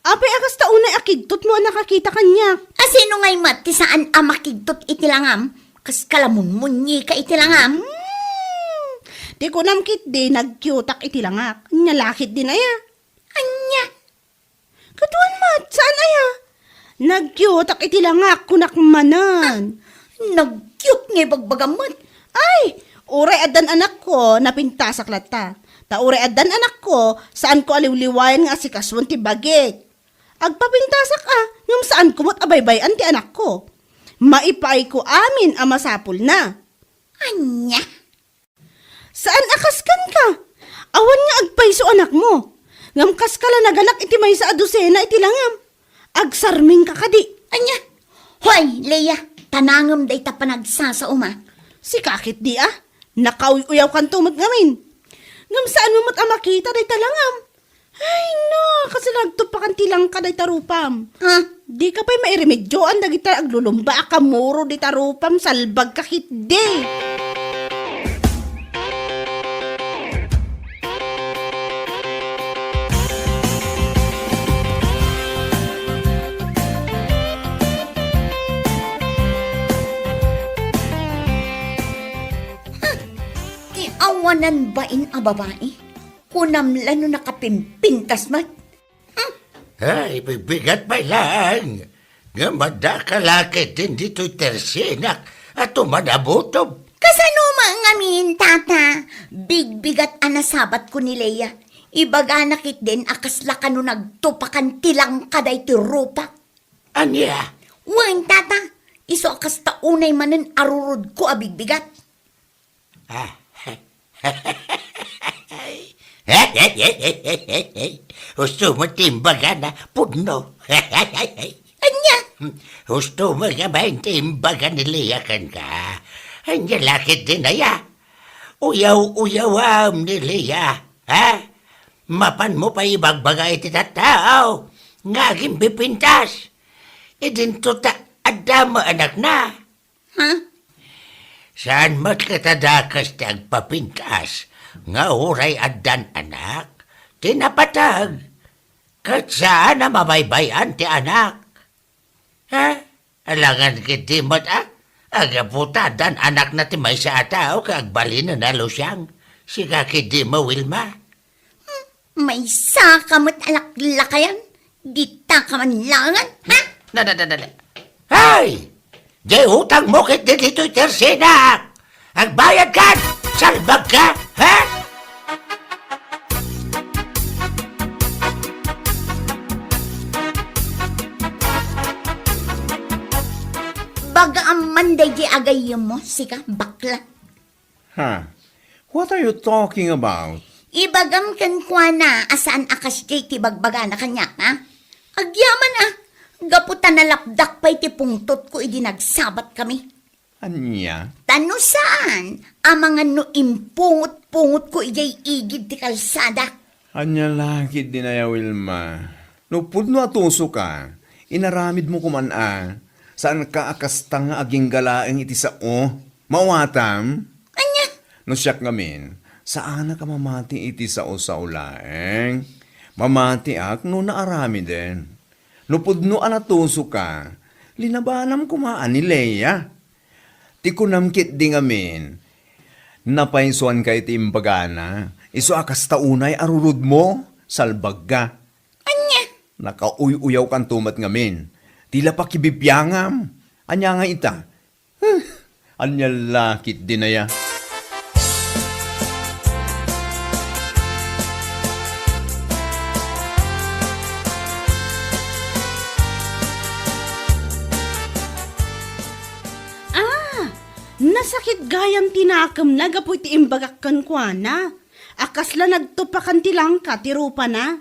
ape akas taunay akidtot mo nakakita kanya. Asino ngay mat ti saan amakigtot itilangam? Kas kalamunmunyi ka itilangam? Di ko namkit di nagkyutak itilangak. Nyalakit din aya. Anya? Katuan mat, saan aya? Nagkyutak itilangak kunakmanan. Nag-cute nga bagbagamot. Ay, uray adan anak ko napintasak lata. Ta uray adan anak ko saan ko aliwliwayan nga si kaswan ti bagik. Agpapintasak ngam saan kumot abaybayan ti anak ko. Maipay ko amin ang masapul na. Anya? Saan akaskan ka? Awan nga agpayso anak mo. Ngam kas kala naganak iti may sa adusena iti langam. Agsarming ka kadi. Anya? Hoy, Leia, tanangam day ta panagsasa uma. Si kakit di nakauyaw kan tumot ngamin. Ngam saan mo mat makita day talangam. Ay no, kasi nagtupakan tilang ka day tarupam. Ha? Di ka pa'y mairemedyoan dagita aglulumba ka muro di tarupam salbag kakit di. Awanan bain a babae? Kunamlan no nakapimpintas mat? Ay, bibigat pa lang. Nga madakalakit din dito'y tersinak at tumadabutob. Kasano ngamin, tata? Bigbigat anasabat ko ni Leia. Ibaga nakit din akasla ka no nagtupakan tilang kaday ti rupa. Anya? Wan, tata. Iso akas taunay manen arurod ko abigbigat. Gusto mo timbagan na pudno. Anya? Gusto mo nga ba yung timbagan niliyakan ka? Anya lakit din na ya. Uyaw-uyawam ni Leia. Ha? Mapan mo pa ibagbagay ti tatao. Ngaging bipintas. Idinto ta adama anak na. Ha? Saan mat katadakas ti agpapintas? Nga oray adan anak. Tinapatag. Kat saan na mabaybayan ti anak? Ha? Alangan kiti mat agaputa dan anak na ti may sa atao kagbalin na nalusyang. Siga kiti mo Wilma. May sakamot alaklakayan. Dita ka man langan, ha? Nadadadala. Hay! Di utang mo kit dito tersena. Agbayad ka! Salbag ka! Ha? Baga amanday di agay mo, sika, bakla. Huh? What are you talking about? Ibagam kan kwa na asaan akas di ti bagbaga na kanyak, ha? Agyaman gaputan na lapdak pa'y ti pungtot ko idinagsabat kami. Anya? Tano saan? Amangan no impungot-pungot ko ijay igid ti kalsada. Anya lagi din na ya, Wilma. No pudno atuso ka, inaramid mo kuman saan ka akasta nga aging galaeng iti sao? Mawatam? Anya? No siyak ngamin, saan ka mamati iti sao sa ulaeng? Mamati ak no naarami din. No pudno anatuso ka, linabanam kumaan ni Leia. Ti kunamkit di ngamin, napainsuan ka iti imbagana, iso akas taunay arurod mo, salbag ka. Anya? Nakauy-uyaw kan tumat ngamin, tila pa kibibiyangam, anya nga ita. Anya lakit din na ya. Nasakit gayam tinakam na gapoy ti imbagakkan kwa na. Akas la nagtupakan ti langka ti rupa na.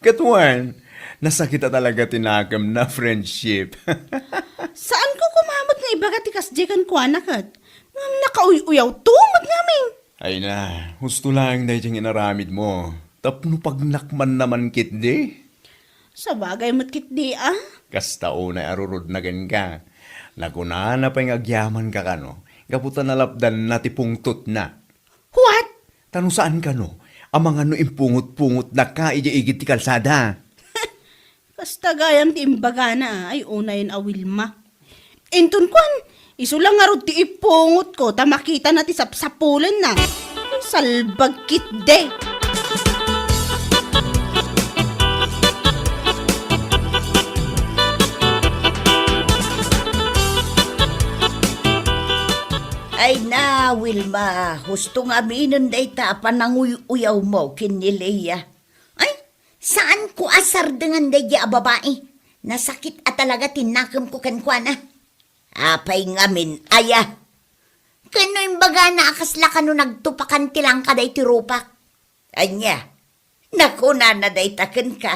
Katuan, nasakita talaga tinakam na friendship. Saan ko kumamot nga ibaga ti kasjekan kwa na kat? Ngam nakauy-uyaw tumot ngamin. Ay na, husto lang na itong inaramid mo. Tapno pagnakman naman kit di. Sa bagay mo't kit di Kastao na arurod na gan ka. Nakunana pa yung agyaman ka kano. Gaputan na lapdan na tipungtot na. What? Tanong saan ka no? Amang ano impungot-pungot na ka ija-igit ti kalsada. Kasta gayam ti imbaga na ay unayin a Wilma. Intun kwan, iso lang nga ti ipungot ko ta makita na ti sapsapulan na. Salbag kit de. Ay na, Wilma. Husto nga minon day ta pananguy-uyaw mo kin ni Leia. Ay, saan ko asar dengan day ya babae? Nasakit at talaga tinakam ko kankwa na. Apay ngamin, aya. Kano yung baga na akasla ka no nagtupakan tilang ka day tirupak? Anya, naku na day taken ka.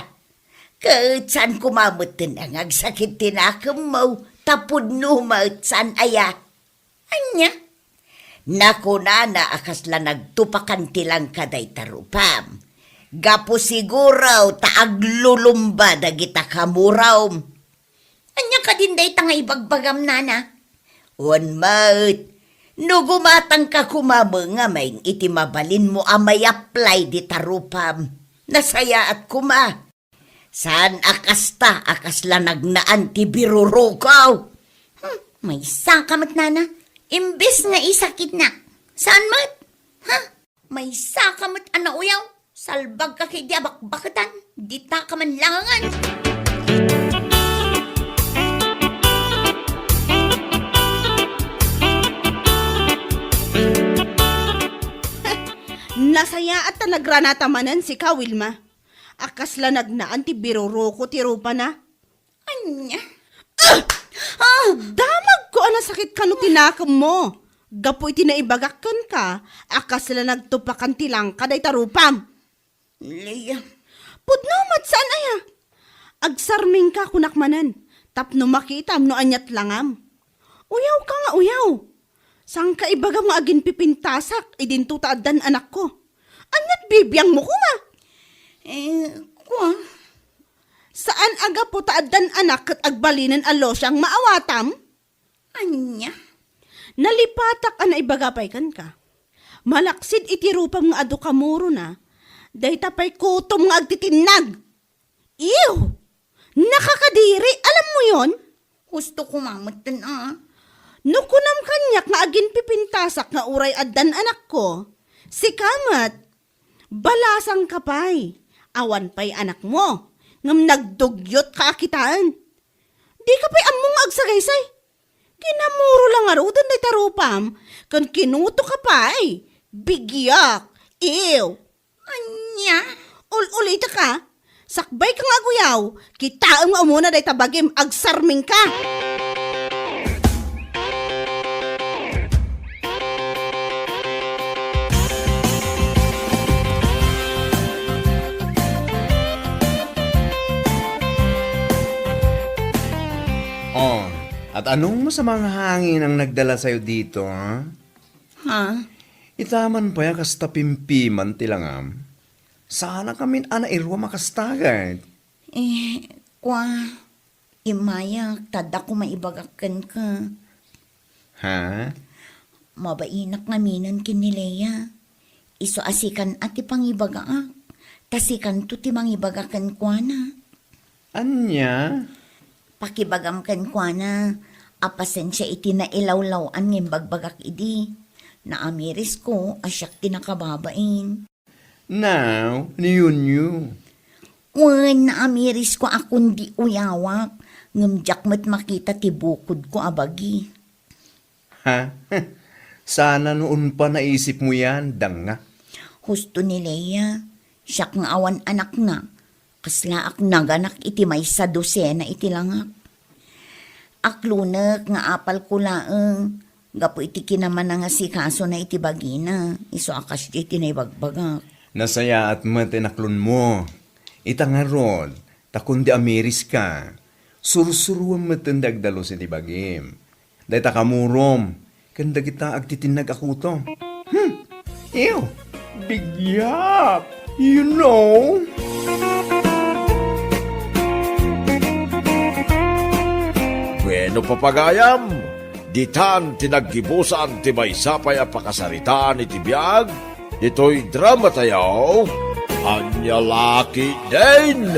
Kahit saan kumamot na ngagsakit tinakam mo, tapod no maut saan aya. Anya, naku na akasla nagtupakan tilang ka day tarupam. Gapo siguraw taaglulumba dagita kamuraw. Anya ka din day tanga ibagbagam nana. Wan maut, no gumatang ka kumamang may iti mabalin mo amay apply di tarupam. Nasaya at kuma. Saan akasta akasla nagnaan ti birurukaw? May sakamat nana. Imbes nga isakit na. Saan mat? Ha? May sakamat anauyaw. Salbag ka kay diabak-bakatan. Dita ka man langangan. Nasaya at nagranatamanan si ka Wilma. Akas la nagnaan ti biruro ko ti rupa na. Anya? Damag ko ana sakit kano tinakam mo. Gapo iti naibagakan ka, akas sila nagtupakan tilang kaday tarupam. Leia, Pudno mat saan aya? Agsarming ka kunakmanan, tapno makitam no anyat langam. Uyaw ka nga uyaw. Sang ka ibaga mo agin pipintasak, idinto taadan anak ko. Anyat bibiyang mo ko nga. Kwa? Saan aga po taadan anak kat agbalinan alo siyang maawatam? Anya? Nalipatak ana ibagapay kan ka. Malaksid iti rupam nga adu kamuro na, day tapay kutom nga agtitinag. Ew! Nakakadiri, alam mo yon? Gusto ko mamatan No kunam kanyak nga agin pipintasak nga uray addan anak ko, si kamat, balasang kapay, awan pa'y anak mo, ngam nagdugyot ka akitaan. Di ka pa'y among agsagaysay. Kinamuro lang nga rudan na tarupam, kan kinuto ka pa'y, bigyak, ew. Anya? Ulita ka, sakbay kang aguyaw, kitaang nga muna day tabagim agsarming ka. Oh, at anong masamang hangin ang nagdala sa'yo dito, ha? Ha? Itaman pa ya kasta pimpiman tilangam. Sana kami irwa makastagad. Kwa? Imaya, tada ko maibagakan ka. Ha? Mabainak ngaminan kinileya. Iso asikan ati pangibagaak. Tasikan to ti mangibagakan kwa na. Anya? Pakibagam kan kwa na. Apasen siya iti na ilawlawan ng bagbagak idi. Naamiris ko, asyak tinakababain. Now, niyunyo. Wan, naamiris ko akong di uyawak. Ngamjak mo't makita ti bukod ko abagi. Ha? Sana noon pa naisip mo yan, danga. Husto ni Leia, siyak nga awan anak na. Kaslaak naganak iti may sa dosena iti langak. Aklunak nga apal ko laeng. Gapo iti kinaman na nga si kaso na iti bagina. Iso akas iti na ibagbagak. Nasaya at matinaklon mo. Ita nga ron, takundi ameris ka. Sursuruan matindagdalo si tibagim. Dahil takamurom, kanda kita agtitinag ako to. Ew, bigyap, you know. Bueno papagayam, ditan tinaggibusan ti maysapay a pakasaritaan iti biag, ito'y drama tayaw, Anyalaki din!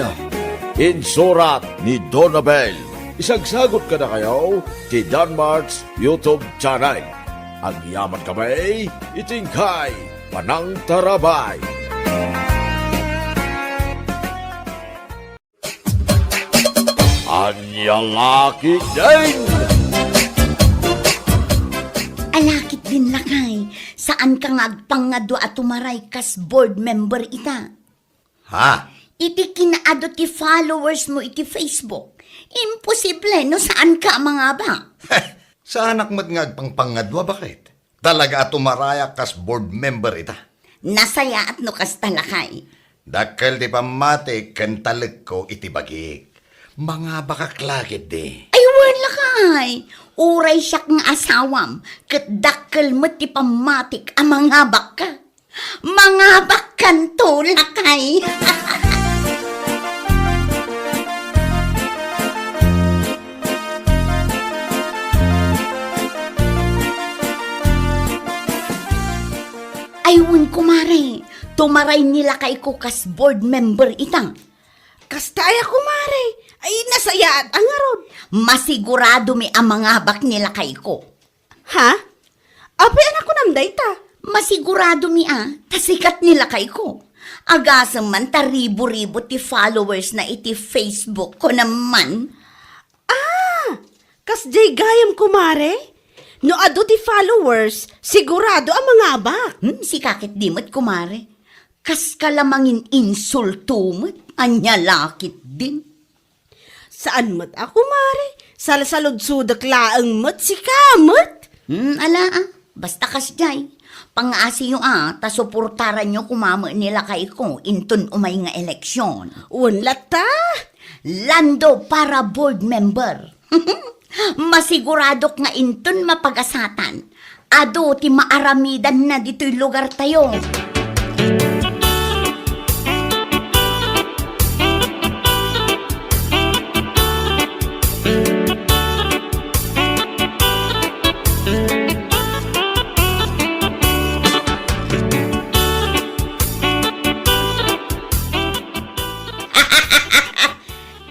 Insurat ni Donabel. Isagsagot ka na kayo ti Danmarks YouTube channel. Ang yaman kamay, itingkay, panang tarabay. Anyalaki din! Alakit din lakay, saan ka nga agpangado at tumaray kas board member ita? Ha? Iti kinaado ti followers mo iti Facebook. Imposible no saan ka mga ba? Sa anak mo't nga agpangpangadwa bakit? Talaga at umaraya kas board member ita. Nasaya at no kas talakay. Dakkel di pamati kan talag ko iti bagik. Mga bakaklagid di. Ay wala kay. Uray siya ng asawam. Kat dakkel mo ti pamatik ang mga baka. Mga bakan to lakay. Ayun kumare. Tumaray nila kay ko kas board member itang. Kastaya kumare, ay nasaya at angarod. Masigurado mi ang mga bak nila kay ko. Ha? Api anak ko namday ta. Masigurado mi tasikat nila kay ko. Agasang man taribo-ribo ti followers na iti Facebook ko naman. Kas jay gayam kumare? No ado ti followers, sigurado ang mga abak. Si kakit dimot kumare. Kas kalamangin insulto mo't anya lakit din. Saan mo't ako, Mare? Salsalod-sudak laang mo't si kamot. Basta kasjay. Pang-asi yung ta suportaran nyo kumama nila kay ko intun umay nga eleksyon. Unlata. Lando para board member. Masiguradok nga intun mapagasatan. Ado ti maaramidan na dito'y lugar tayo.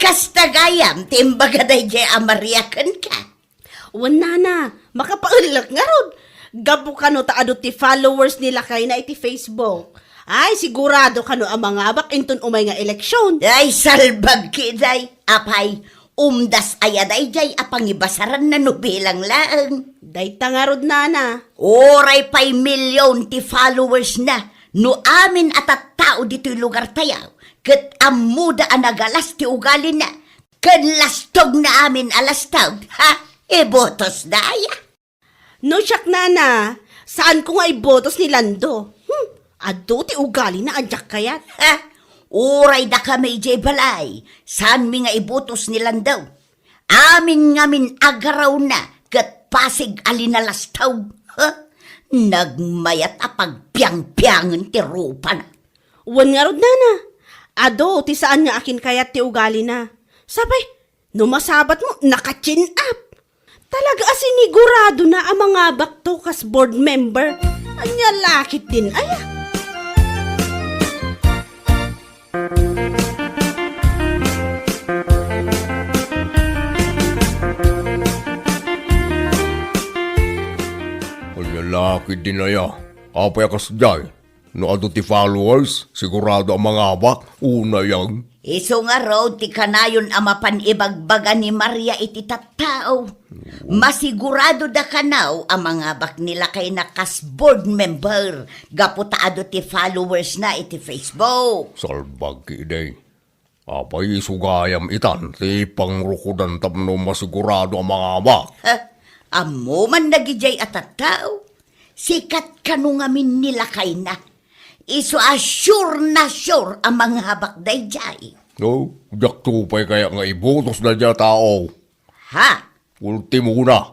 Kastagayam, timbaga day jay amariakan ka. Nana, makapaulak nga rod. Gapo kano taado ti followers nila kay na iti Facebook. Ay, sigurado kano ang mga abak inton umay nga eleksyon. Ay, salbag kiday. Apay, umdas ayaday jay apangibasaran na nubilang laang. Day tangarod, Nana. Oray pa'y milyon ti followers na. No amin at at tao dito'y lugar tayaw. Kat amuda ang nagalas ti ugali na. Kan lastog na amin alastog. Ha? Botos daya. No, siyak, Nana. Saan ko nga ibotos ni Lando? Ado ti ugali na adyak kayat. Ha? Uray da kami jay balay. Saan mi nga ibotos nilan daw? Amin ngamin agaraw na. Kat pasig alinalastaw. Ha? Nagmayat apag piyang-piyangan ti rupa na. Wan nga rod, Nana. Ado, ti saan nga akin kayat ti ugali na. Sabay, numasabat mo, naka-chin up. Talaga asinigurado na ang mga bakto kas board member. Anya lakit din, aya. Lalaki din na ya. Kapaya kasjay. No ado ti followers, sigurado ang mga abak, una yang. Iso nga raw, ti kanayon amapan ibagbaga ni Maria iti tattao. Masigurado da kanaw ang mga bak nila kay nakas board member. Gaputaado ti followers na iti Facebook. Salbag kiday. Apay sugayam itan, ti pangrukudan tamno masigurado ang mga abak. Ha? Amo man nagijay at tattao. Sikat kanu ngamin nila kay na. Iso sure na sure ang mga habak day jay. No, jak tupay kaya nga ibotos na dya tao. Ha? Ultimo na.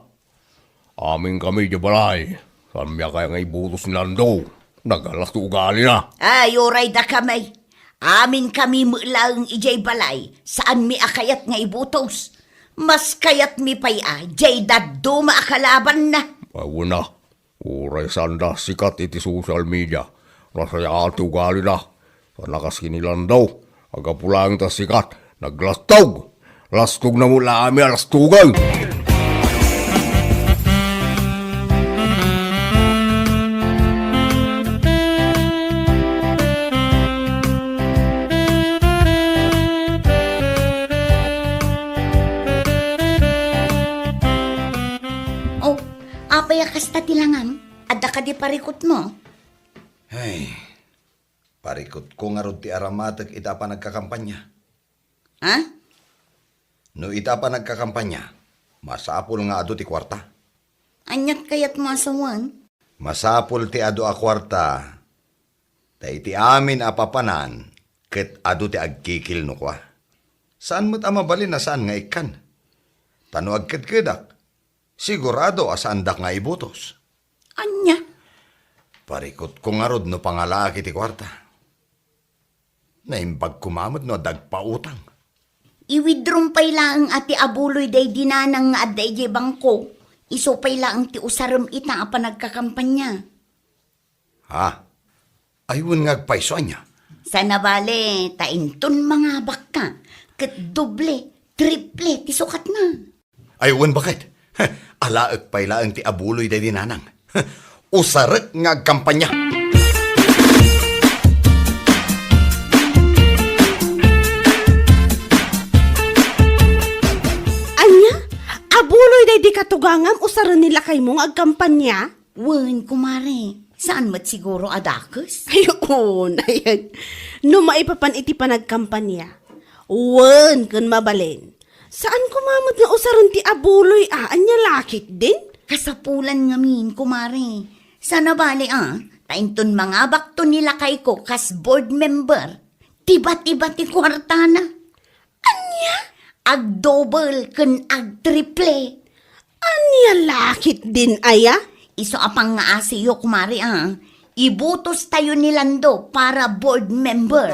Amin kami dya balay. Saan miya kaya nga ibotos ni Lando? Nagalas to ugali na. Ay, oray da kamay. Amin kami mulang ijay balay. Saan mi akayat nga ibutos? Mas kayat mi pay jay daddo maakalaban na. Ay, wala. Uray sanda sikat iti social media. Nasaya ati ugali na. Sa nakas kinilan daw. Agapulang ta sikat. Naglastog. Lastog na mula kami alastugan. Oh, apay kasta tilangan. Adda ka di parikot mo. Ay, parikot ko nga rod ti aramatag ita pa nagkakampanya. Ha? No ita pa nagkakampanya, masapul nga ado ti kwarta. Anyat kayat mo asawan? Masapul ti ado a kwarta, tay ti amin apapanan, ket ado ti agkikil no kwa. Saan mo't amabalin na saan nga ikan? Tano agketkedak, sigurado asandak nga ibutos. Anya? Parikot ko nga rod no pangalaki ti kwarta. Naimbag kumamot no dagpautang. Iwidrom pay lang ati abuloy day dinanang nga aday jay bangko. Iso pay lang ti usaram ita apa nagkakampanya. Ha? Ayun ngagpaiso niya. Sana bale, tainton mga bakka. Ket doble, triple, ti sukat na. Ayun bakit? Alaag pay lang ti abuloy day dinanang. Usarak nga kampanya. Anya? Abuloy day di katugangam usaran nila kay mong agkampanya? Wen, kumare. Saan mat siguro adakas? Ayun, ayan. No maipapan iti panagkampanya. Wan, kun mabalin. Saan kumamot nga usaron ti abuloy anya lakit din? Kasapulan ngamin, kumare. Sana bali tainton mga bakto nila kay ko kas board member. Tiba-tiba ti kwarta na. Anya? Ag double kun ag triple. Anya lakit din aya? Iso apang nga asiyo, kumare Ibutos tayo ni Lando para board member.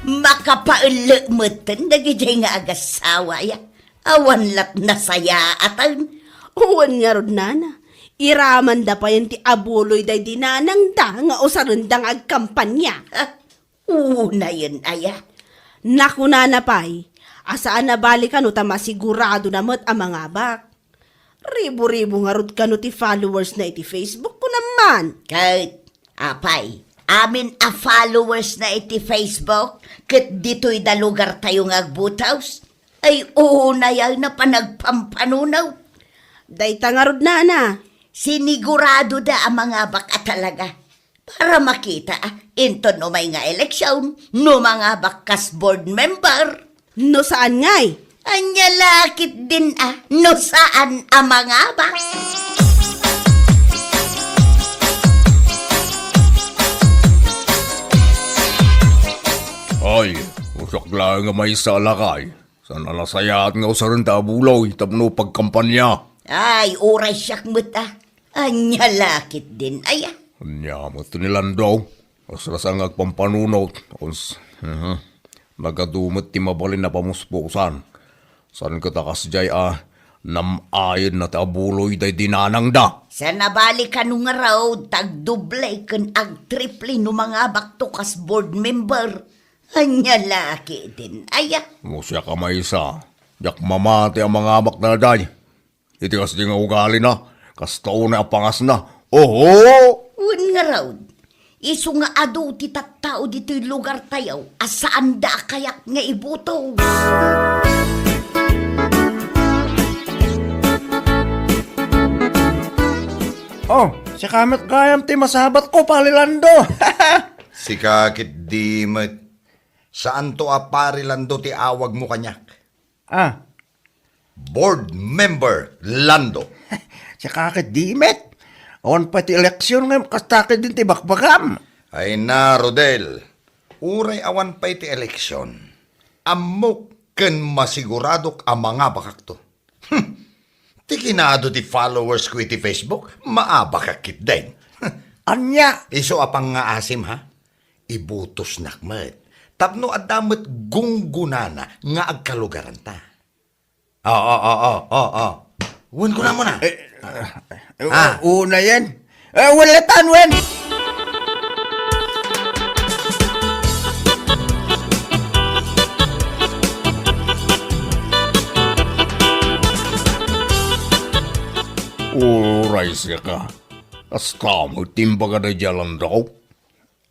Makapaulok mo tan, dagijay nga agasawa ya. Awan lat na saya atan. Uwan nga rod nana. Iraman da pa yan ti abuloy day dinanang da nga usarundang agkampanya. Una yun, aya. Naku nana pay, asaan na balik ka no ta masigurado na mo't ang mga bak. Ribo-ribo nga rod ka no ti followers na iti Facebook ko naman. Kahit, apay, amin a followers na iti Facebook, kat dito'y da lugar tayo nga agbutaws, ay una yan na panagpampanunaw. Dayta nga rod nana. Sinigurado da ang mga baka talaga. Para makita, into no may nga eleksyon, no mga bakas board member. No saan ngay? Anya lakit din no saan ang mga bak. Ay, usak lang nga may salakay. Sana nasayat nga usaran ta abuloy tapno pagkampanya. Ay, oray siyak muta. Anya lakit din, aya. Anya mo ito nilang daw. Asrasang agpampanunot. Nagadumot ti mabalin na pamuspusan. San katakas jay namayin na tabuloy day dinanang da. Sa nabali ka nung araw, tagdublay kan ag triple no mga baktukas board member. Anya laki din, aya. Musya ka may isa. Yak mamati ang mga amak na day. Iti kas di nga ugali na. Kastaw na apangas na. Oho! Un nga raw, iso nga ado ti tattao dito'y lugar tayaw, asaan da kayak nga ibuto. Oh, si kamet kayam ti masabat ko, palilando. Si kakit di met. Saan to Lando ti awag mo kanyak? Board member Lando. Si kakit dimet. Awan pa ti eleksyon ngayon, kastakit din ti bakbakam. Ay na, Rodel. Uray awan pa iti eleksyon. Amok ken masiguradok ang mga bakak to. Ti kinado ti followers ko iti Facebook, maabakakit din. Anya? Iso apang nga asim ha? Ibutos nakmet. Tapno adamet gunggunana nga agkalugaran ta. Oo. Uwan ko na mo na. Una yan. Wala tanwen. Uray siya ka. Asta mo timbaga na jalan daw.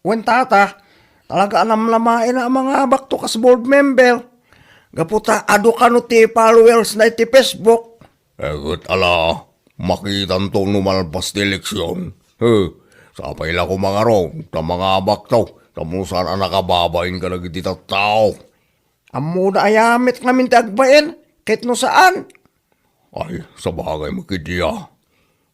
Wen tata, talaga anam-lamain na ang mga baktukas board member. Gaputa, ado ka no ti followers na iti Facebook. Egot ala, makitan to numalpas ti eleksyon. Sapay lang ko mga raw, ta mga baktaw, tamusan ang nakababain ka nagiti tao. Amo na ayamit namin ti agbain, kahit no saan. Ay, sa bagay makidiya.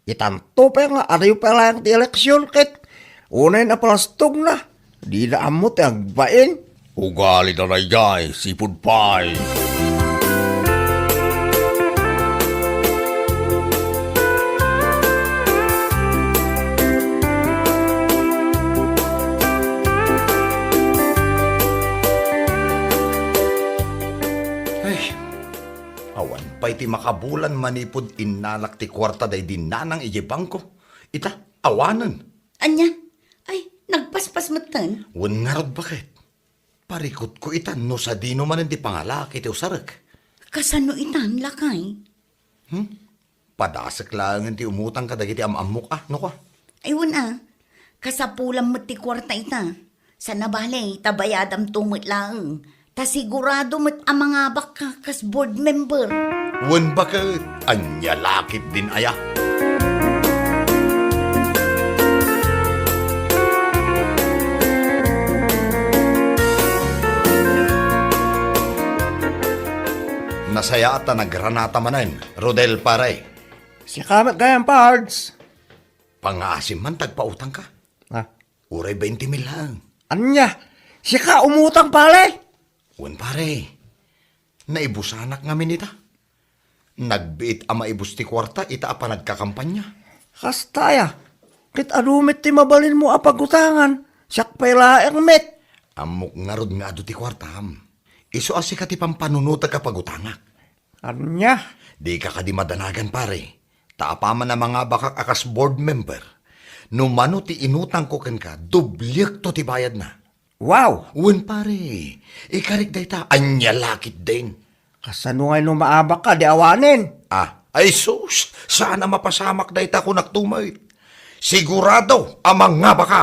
Itanto pa nga, adayo pa lang ti eleksyon, kahit unay na palastog na. Di na amo ti agbain. Ugali na jay, sipud pie. Awan pa iti makabulan manipod inalak ti kwarta day dinanang ije bangko. Ita, awanan. Anya? Ay, nagpaspas matan. Wan nga rod bakit? Parikot ko itan no sa dino man hindi pangalaki ti usarak. Kasano itan lakay? Padasak lang ti umutang ka dagiti amamok no ka? Ayun kasapulang mo ti kwarta ita. Sa nabali, tabayadam tumot lang. Ta sigurado met ang mga bakakas board member. Wen bakit? Anya lakit din aya. Nasaya ata nagranata manan, Rodel pare. Si kamat gayang pards. Pangaasim man tagpautang ka. Ah, Uray 20 mil lang. anya, si ka umutang pare. Wen pare, naibusanak nga minita. Nagbiit ama ibus ti kwarta, ita apa nagkakampanya. Kastaya, kit adumit ti mabalin mo apagutangan. Siyak pala ang met. Amok nga rod nga ado ti kwartam. Iso asi ka ti pampanunuta ka pagutangak. Anya, Di ka kadi madanagan pare. Taapaman na mga bakak akas board member. Numano ti inutang ko ken ka, dubliek to ti bayad na. wow. Wen pare, ikarik dayta, anya lakit din. Kasano ngay no maabak ka, di awanin. Ay sus, sana mapasamak dayta ko nagtumay. Sigurado, amang nga baka.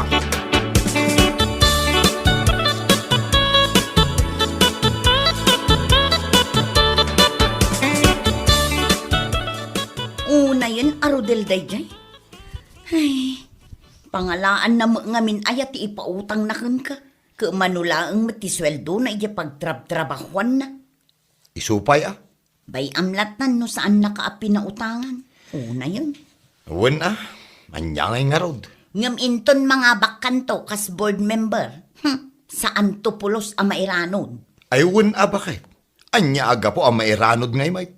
Una yan, Arodel dayjay. Ay, pangalaan na mo ngamin ayat ipautang na kun ka. Kamanulaang matisweldo na iya pagtrab-trabahuan na. Isupay Bay amlatan no saan nakaapi na utangan. Una yun. Wen anya ngay nga rod. Ngam inton mga bakanto kas board member. Saan to pulos ang mairanon? Ay wen bakit? Anya aga po ang mairanod ngay mait.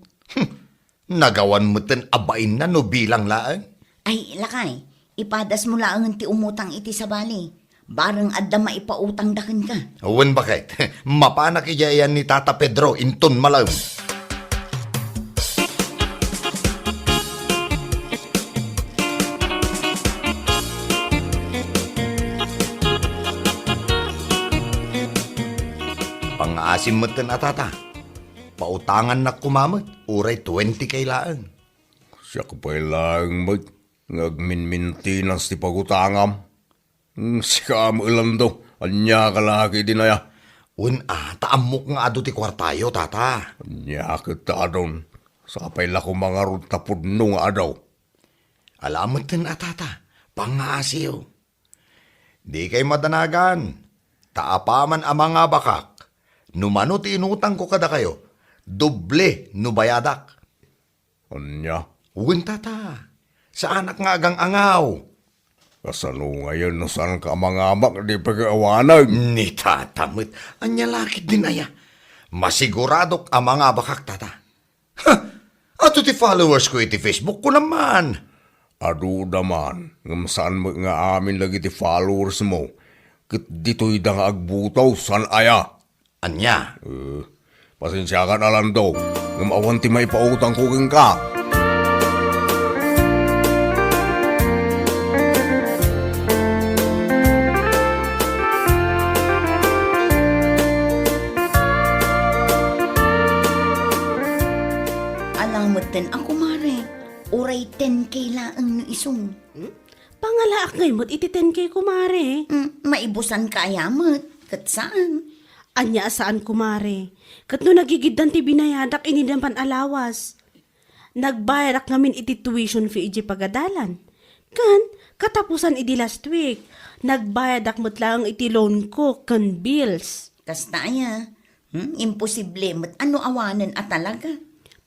Nagawan mo ten abain na no bilang laan. Ay, lakay, ipadas mo lang ti umutang iti sa bali. Barang adda maipautang dakin ka. Wen bakit? Mapanak iya yan ni Tata Pedro inton malam. Pangaasim mo ten atata. Pautangan na kumamot, uray 20 kailaan. Siya ko pa'y lang ngagminmintinas ti pagutangam. Sika mo ilam do, anya kalaki din aya. Un taamok nga ado ti kwartayo, tata. Anya kita adon, sapay la ko mga rutapod nung adaw. Alamot din atata, pangaasiw. Di kay madanagan, taapaman ang mga bakak. Numano ti inutang ko kada kayo, doble no bayadak. Anya, Un tata, sa anak nga agang angaw. kasano ngayon no saan ka mga amak di pag-awanag. Ni tata mo't, anya lakit din aya. Masiguradok ang mga bakak tata. Ha! Ato ti followers ko iti Facebook ko naman. Adu daman, ngam saan mo nga amin lagi ti followers mo. Kit dito'y da nga agbutaw, saan aya? Anya, Pasensya ka na lang daw, ngam awan ti may pautang kuking ka. Alamutan ako mare. Uray 10K laang no isong. Pangalaak ngay mo't iti 10K kumare. Maibusan ka ayamat. Kat saan? Anya saan kumare. Kat no nagigiddan ti binayadak inidan alawas. Nagbayarak ngamin iti tuition fee iti pagadalan. Kan, katapusan iti last week. Nagbayadak mo't lang iti loan ko kan bills. Kasta aya. Imposible mat ano awanan at talaga.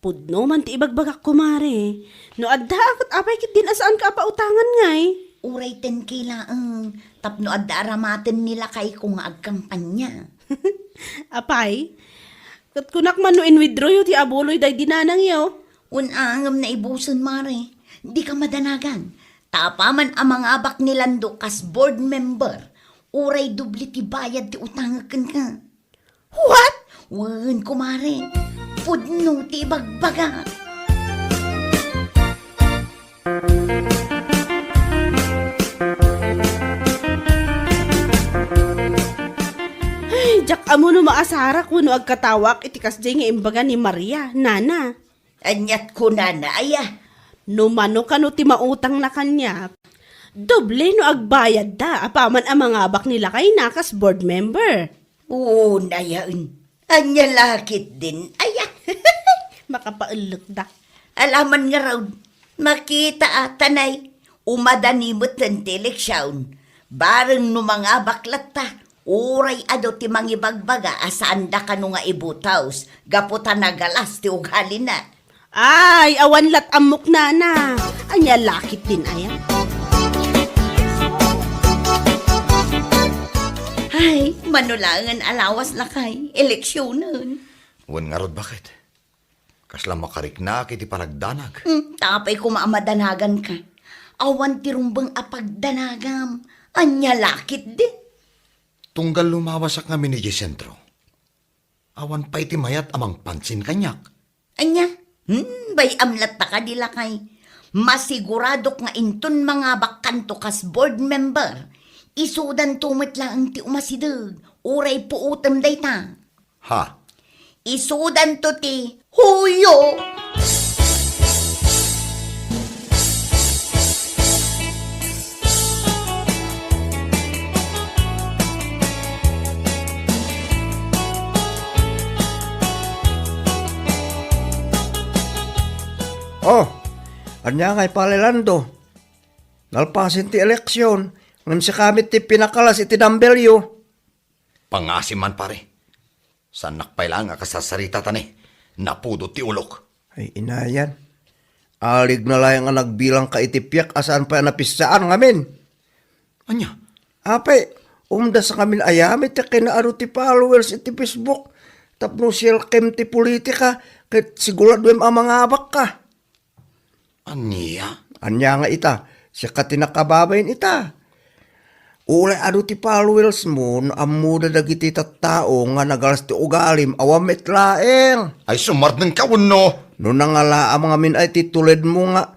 Pudno man ti ibagbagak kumare. No adda akot apay kit din asaan ka pautangan ngay. Uray 10K laang. Tapno adda aramaten nila kay kung agkampanya. Apay, kat kunak man no in withdraw yu ti abuloy day dinanang yaw. Unangam na ibuson mare. Di ka madanagan. Tapaman ang mga abak nilando kas board member. Uray dubli ti bayad ti utangakan ka. What? Wan kumare. Pudno ti bagbaga. Ay, jak amo no maasara kuno agkatawak iti kasjay nga imbaga ni Maria, nana. Anyat ko na aya. No mano kano ti mautang na kanya. Doble no agbayad da, apaman ang mga abak nila kay nakas board member. Oo, nayaan. Anya lakit din. Aya. Makapaalok da. Alaman nga raw, makita tanay, umadanimot ng teleksyon. Bareng no mga baklat ta, uray ado ti mangibagbaga asaan da ka no nga ibutaws, gaputan na galas ti ugali na. Ay, awan lat amok na. Anya lakit din ayan. Ay, manulangan alawas na kay, eleksyonan. Wan nga rod bakit? Kasla makarikna kiti paragdanag. Tapay ko maamadanagan ka. Awan ti rumbang apagdanagam. Anya lakit din. Tunggal lumawasak nga ni Sentro. Awan pa iti mayat amang pansin kanyak. Anya, bay amlat ta ka dila kay. Masiguradok nga inton mga bakanto kas board member. Isudan tumit lang ti umasidag. Uray puutam day ta. Ha? Isudan to ti huyo. Oh, anya ngay palelando. Nalpasin ti eleksyon. Ngam si kamit ti pinakalas iti dambelyo. Pangasiman pare. Sanak pa lang nga kasasarita tani. Napudo ti ulok. Ay inayan. Alig na lang nga nagbilang ka itipiak asaan pa napisaan ngamin. Anya? Apay, umdas ngamin ayamit ti kinaaro ti followers iti Facebook. Tapno silkem ti politika ket siguraduem ang mga abak ka. Anya? Anya nga ita, siya ka tinakababayin ita. Ulay ado ti followers mo, amuda dagiti tattao nga nagalas ti ugalim, awamit laeng. Ay sumart ng kawun no. No nangala ang mga min ay titulid mo nga.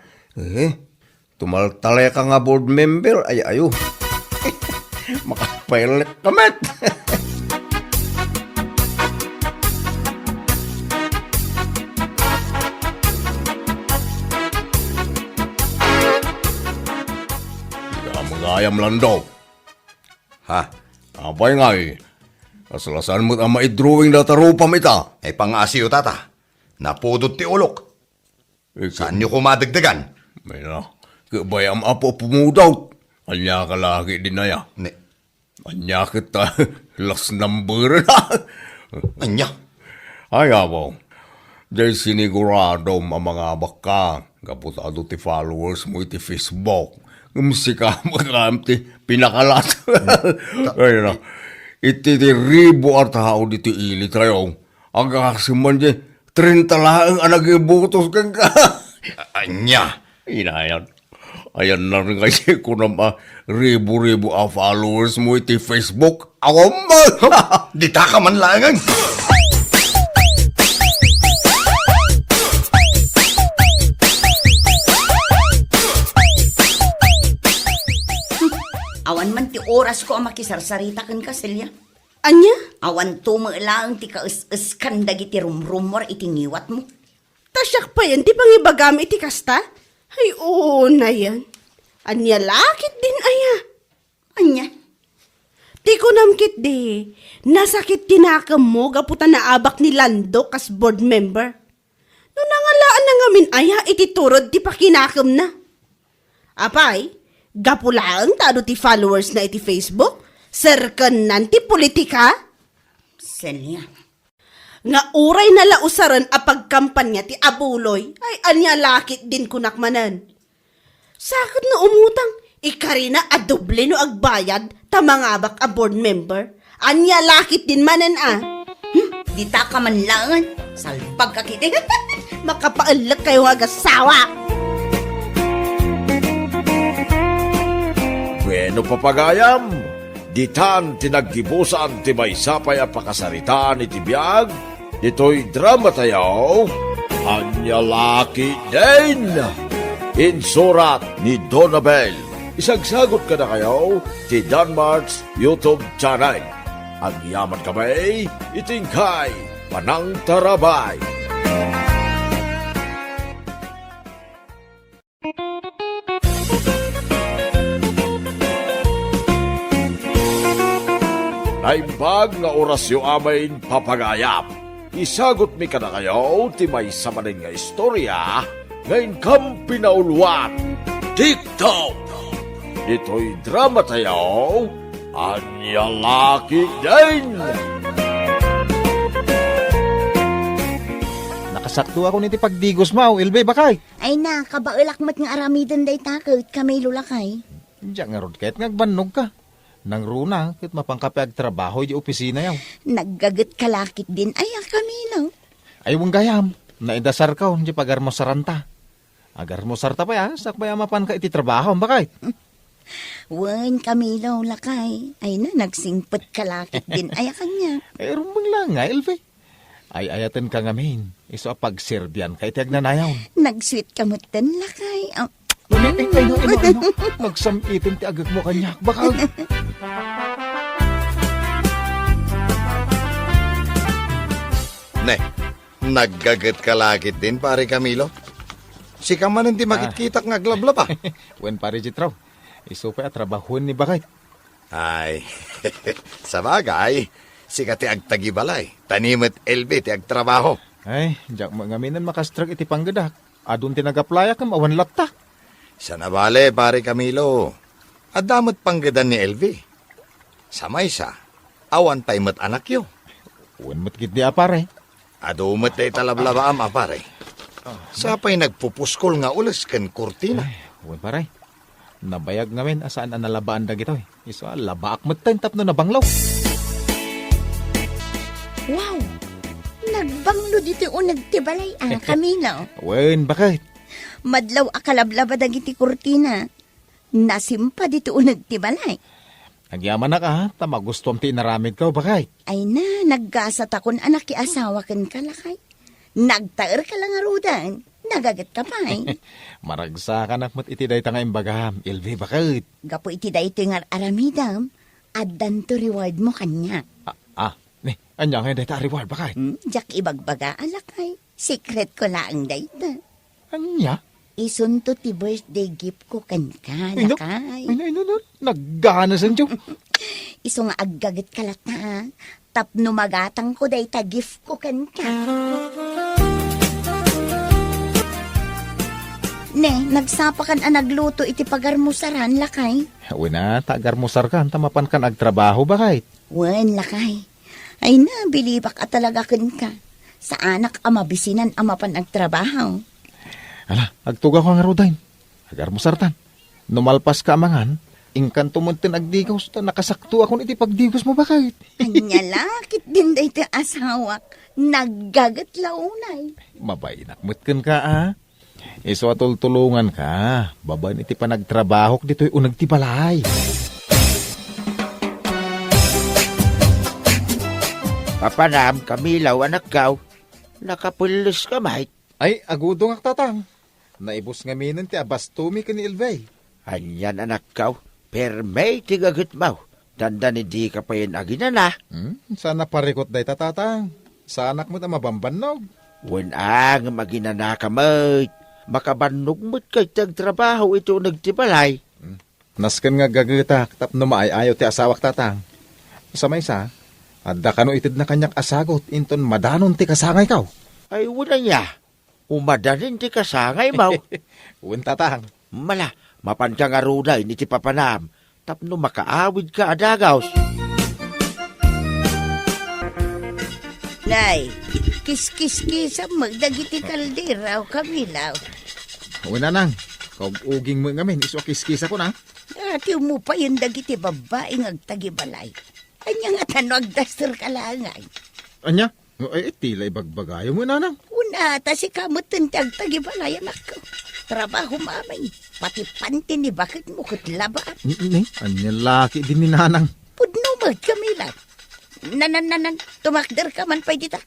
Tumaltale ka nga board member, ay ayo. Makapailit kamet. Ayam landaw. Ha? Abay nga eh. Kasalasan mo't ang maidrawing na tarupam ita. Ay pangasiyo tata. Napudot ti ulok. Saan nyo kumadagdagan? May na. Kabay ang apo pumudaw. Anya ka lagi din na ya. Ne. Anya kita. Last number na. Anya? Ay abaw. Dahil sinigurado ang mga baka. Kaputado ti followers mo iti Facebook. Musika magam ti pinakalat. Ay na. Iti ti ribo at tao diti ilit rayo. Ang kakasiman di 30 laang ang nagibutos kang ka. Anya? Inayan. Ayan na rin kasi kung naman ribo-ribo ang followers mo iti Facebook. Ako man! Di ta ka man langan. Awan man ti oras ko ang makisarsarita kan kasilya. Anya? Awan tumalang ti kaus-us kan dagiti rumrumor iti ngiwat mo. Tasyak pa yan, di pangibagam iti kasta? Ay, oo na yan. Anya lakit din aya. Anya? Di ko namkit di. Nasakit tinakam mo, gaputan na abak ni Lando kas board member. No nangalaan na ngamin aya, iti turod ti pakinakam na. Apay, gapulaan tado ti followers na iti Facebook, serkan nan ti politika. Selya. Nga uray na lausaran a pagkampanya ti abuloy, ay anya lakit din kunakmanan. Sakit na umutang, ikarina a doble no agbayad, tamangabak a board member. Anya lakit din manan Di ta ka man langan. Salpag ka kiti. Makapaalak kayo agasawa. Bueno papagayam, ditan tinaggibusan ti may sapay a pakasaritaan iti biyag, ito'y drama tayaw, anya laki din. Insurat ni Donabel, isagsagot ka na kayo ti Danmarks YouTube channel. Ang yaman kamay, itingkay, panang tarabay. Naimbag nga orasyo amain papagayam. Isagot mi ka na kayo, ti may samanin nga istorya, ngayon kam pinauluan. TikTok! Ito'y drama tayo, Anya Laki din! Nakasakto ako niti pagdigos mo, Ilbe, bakay? Ay na, kabaulak mat nga aramidan day takot kami lulakay. Diyan nga rod, kahit ngagbanog ka. Nang runa, kahit mapangkape ag trabaho, di opisina yaw. Naggagat kalakit din ay kami no. Ay, wong gayam, naidasar ka, di pagar mo saranta. Agar mo sarta pa ya, sakbaya mapan ka iti trabaho, bakay? Wan kami lakay. Ay na, nagsingpot kalakit din ay kanya. Ay, rumbang lang nga, Ilbe. Ay, ayaten ka ngamin. Iso pag-serbian kay tiag nanayaw. Nagsweet kamutan lakay. Nagsampitin ti agag mo kanyak, bakal. Ne, naggagat ka lakit din, pare Camilo. Si Kamanan di makitkitak nga glablaba. Wen pare jitraw. Iso pa trabahon ni bakay. Ay, sa bagay, si kati agtagibalay. Tanimet LB ti agtrabaho. Ay, diyak mangaminan makastrag iti panggadak. Adun tinagaplaya kam awan latta. Sa nabale, pare Camilo. Adamot panggadan ni LV. Sa maysa, awan paimat anak yo. Wen mo't gid di apare. Adumat tay talablabaam apare. Sapay nagpupuskol nga ulas ken kurtina. Wen pare. Nabayag ngamin asaan ang nalabaan da gito. Iso labaak mo't tayo tapno na banglaw. Wow! Nagbanglo dito unag tibalay kami no. Wen bakit? Madlaw akalablaba dagiti kurtina. Nasimpa dito unag tibalay. Nagyaman na ka ha, tamagustom ti naramid ka bakay. Ay na, naggasat akon anak ki asawa ken kalakay. Nagtaer ka lang arudan. Nagagat ka pa eh. Maragsa ka nakmat iti day tanga imbagam. Ilve bakit? Gapo iti day ito nga aramidam. Addan to reward mo kanya. Anya nga day ta reward bakay? Jak ibagbaga alakay. Secret ko lang day ta. Anya? Isunto ti birthday gift ko kan ka, lakay. Ay, naggana san tiyo. Iso nga aggagat kalata. Tapno magatang ko day ta gift ko kan ka. Ne, nagsapakan ang nagluto iti pagarmusaran, lakay. Una, tagarmusar ka, tamapan kan agtrabaho bakay? Wen, lakay. Ay na, bilibak at talaga kan ka. Sa anak amabisinan amapan agtrabaho. Ala, agtuga ko nga rodain. Agarmusar tan. Numalpas ka amangan, ingkan tumuntin agdigos, nakasakto akong iti pagdigos mo bakay? Anya lakit din day ti asawak. Naggagat launay. Mabainakmutkan ka ah. Iso atultulungan ka. Baban iti panagtrabaho dito'y unag ti balay. Papanam, Kamilaw, anak kaw. Nakapulis ka, mate. Ay, agudo nga tatang. Naibos nga minan ti abastumi ka ni Ilvay. Anyan, anak kaw. Per may tigagot mo. Dandan hindi ka pa yun aginana. Sana parikot day tatatang. Sa anak mo ta mabambanog. Ang maginana ka, mate. Makabanog mo't kay tagtrabaho ito nagtibalay. Naskan nga gagatak tapno maayaw ti asawak tatang. Sa may isa, adda kano itid na kanyak asagot inton madanon ti kasangay kaw. Ay, wala niya. Umadanin ti kasangay mo. Uwan tatang. Mala, mapansang aruday ni ti papanam. Tapno makaawid ka adagaws. Nay, kis-kis-kis magdagiti kaldiraw Kamilaw. Una nang, kauguging mo ngamin, iso kiskisa ko na. Ati mo pa yung dagiti babaeng agtagibalay. Anya nga tano agdastor kalangay. Anya? Ay, tilay bagbagayo mo na nang. Una, ta si kamot ti agtagibalay anak ko. Trabaho mamay, pati panti ni bakit mo kutlaba. Anya laki din ni nanang. Pudno mag Kamilaw. Nanan, tumakder ka man pa dita.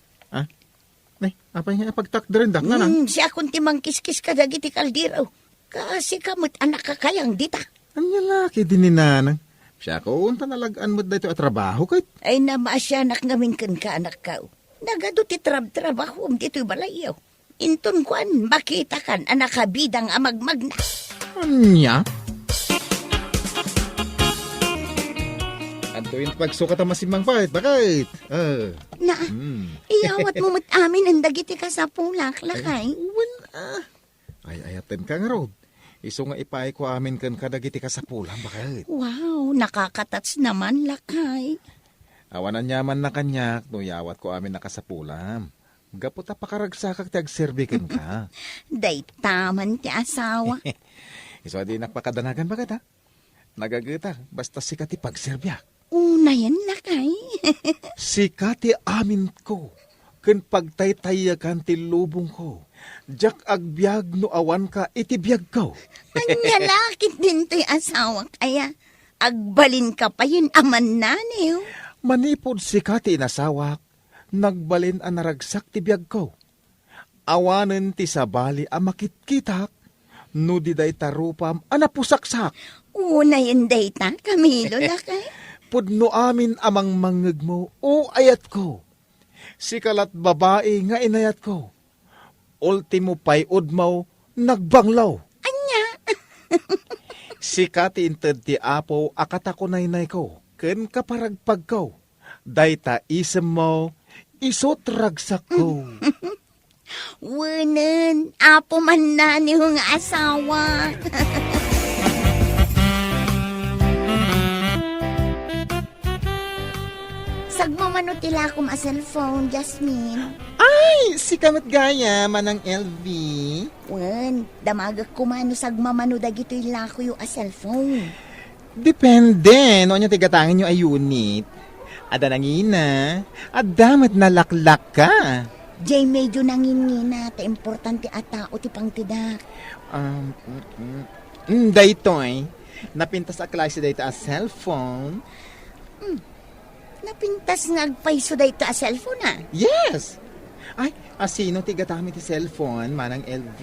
Nay, apay nga pagtakdarin dak nanang. Siya kung timang kiskis ka dagiti kaldiraw. Kasi kamot anak ka kayang dita. Anya laki din ni nanang. Siya ko, unta nalagaan mo dito at trabaho kay. Ay namasyanak ngamin kan ka anak ka. Nagado ti trabaho dito'y balayaw. Inton kuan, makita kan anak kabidang amagmag na. Anya? Tuwing pagsukat ang masimang pahit, bakit? Na, iyawat mo mat amin ang dagiti ka sa pulak, lakay. Ay, ayaten ka nga, Rod. Iso nga ipay ko amin kan kadagiti ka sa pulang, bakit? Wow, nakakatats naman, lakay. Awanan nyaman na kanyak, no yawat ko amin nakasapulam. Gapot na pakaragsakak ti agserbikin ka. Day taman ti asawa. Iso di nakpakadanagan bakit ha? Nagagita, basta sikat ti pagserbyak. Una yan, lakay. Sikati amin ko, ken pagtaytayakan ti lubong ko. Jak agbyag no awan ka, itibiyag ko. Anya lakit din to'y asawa, kaya agbalin ka pa yun aman naniw. Manipod sikati inasawak, nagbalin ang naragsak ti biyag ko. Awanen ti sabali a makitkitak, no di day tarupam anapusaksak. Una yan, day ta, Camilo, lakay. Pudno amin amang mangeg mo, o ayat ko. Sikalat babae nga inayat ko. Ultimo pay udmaw, nagbanglaw. Anya? Sikati inted ti apo, akata ko naynay ko. Ken kaparagpag ko. Dayta isem mo, isot ragsak ko. Wunen, apo man naniw nga asawa. Sagmamano tila akong cellphone, Jasmine. Ay, si kamot gaya, manang LV. Wen, damagak kumano sagmamano dagito'y lako yung cellphone. Depende, no niya tigatangin yung ayunit. Ada nangina, adamat nalaklak ka. Jay medyo nangingina, ta importante ata o ti pangtidak. Daytoy, napintas sa klase dayto a cellphone. Napintas nga agpaiso dayto a cellphone ah. Yes! Ay, asino tigatamit ti cellphone, manang LV?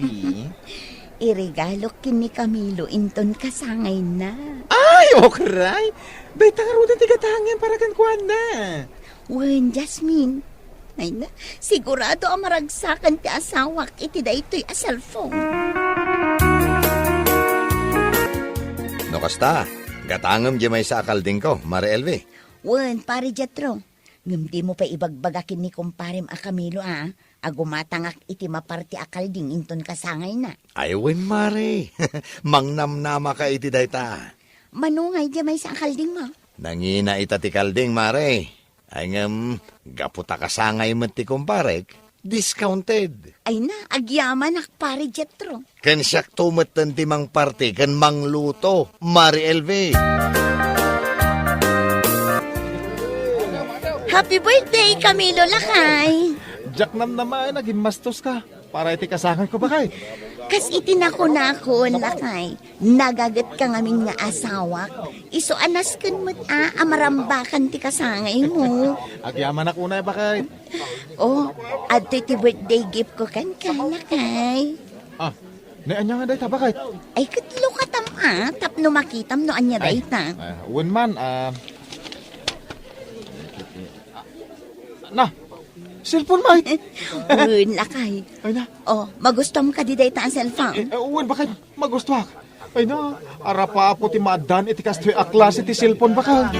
Irigalo kin ni Camilo inton kasangay na. Ay, okray! Dayta nga rin tigatangin para kan kuwan na. Wen, Jasmine. Ay na, sigurado ang maragsakan ti asawak iti daytoy a cellphone. No kasta, gatangam di may sa akalding ko, Mare Elvi. Wen, pare Jetro. Ngumdi mo pa ibagbagakin ni kumparim a Camilo ah. Agumatangak iti maparti akalding inton kasangay na. Ay, wen, Mare. Mangnamnama ka iti dayta. Manungay di may sa akalding mo. Nangina ita ti kalding, Mare. Ay gaputa kasangay mo ti kumparek, discounted. Ay na, agyaman ak pare Jetro. Ken siyak tumatan ti mang parte, ken mangluto, Mare Elvi. Happy birthday, Camilo Lakay! Jack naman, naging mastos ka. Para iti kasangan ko ba kay? Kas itinako-nakon, Lakay. Nagagat ka ngamin nga asawak. Iso anas kun mo't amarambakan ti kasangay mo. Agyaman ako na ba kay? Oh, adto ti birthday gift ko kan Lakay. Anya nga dayta ba kay? Ay, katlo ka tapno makitam no anya dayta. One man, na, cellphone ba? Un, Lakay. Ay na. Oh, magustom ka di dayta ang cellphone. Uwan, bakit magustuhak? Ay na, arapa po ti madan iti kastoy aklas iti cellphone baka.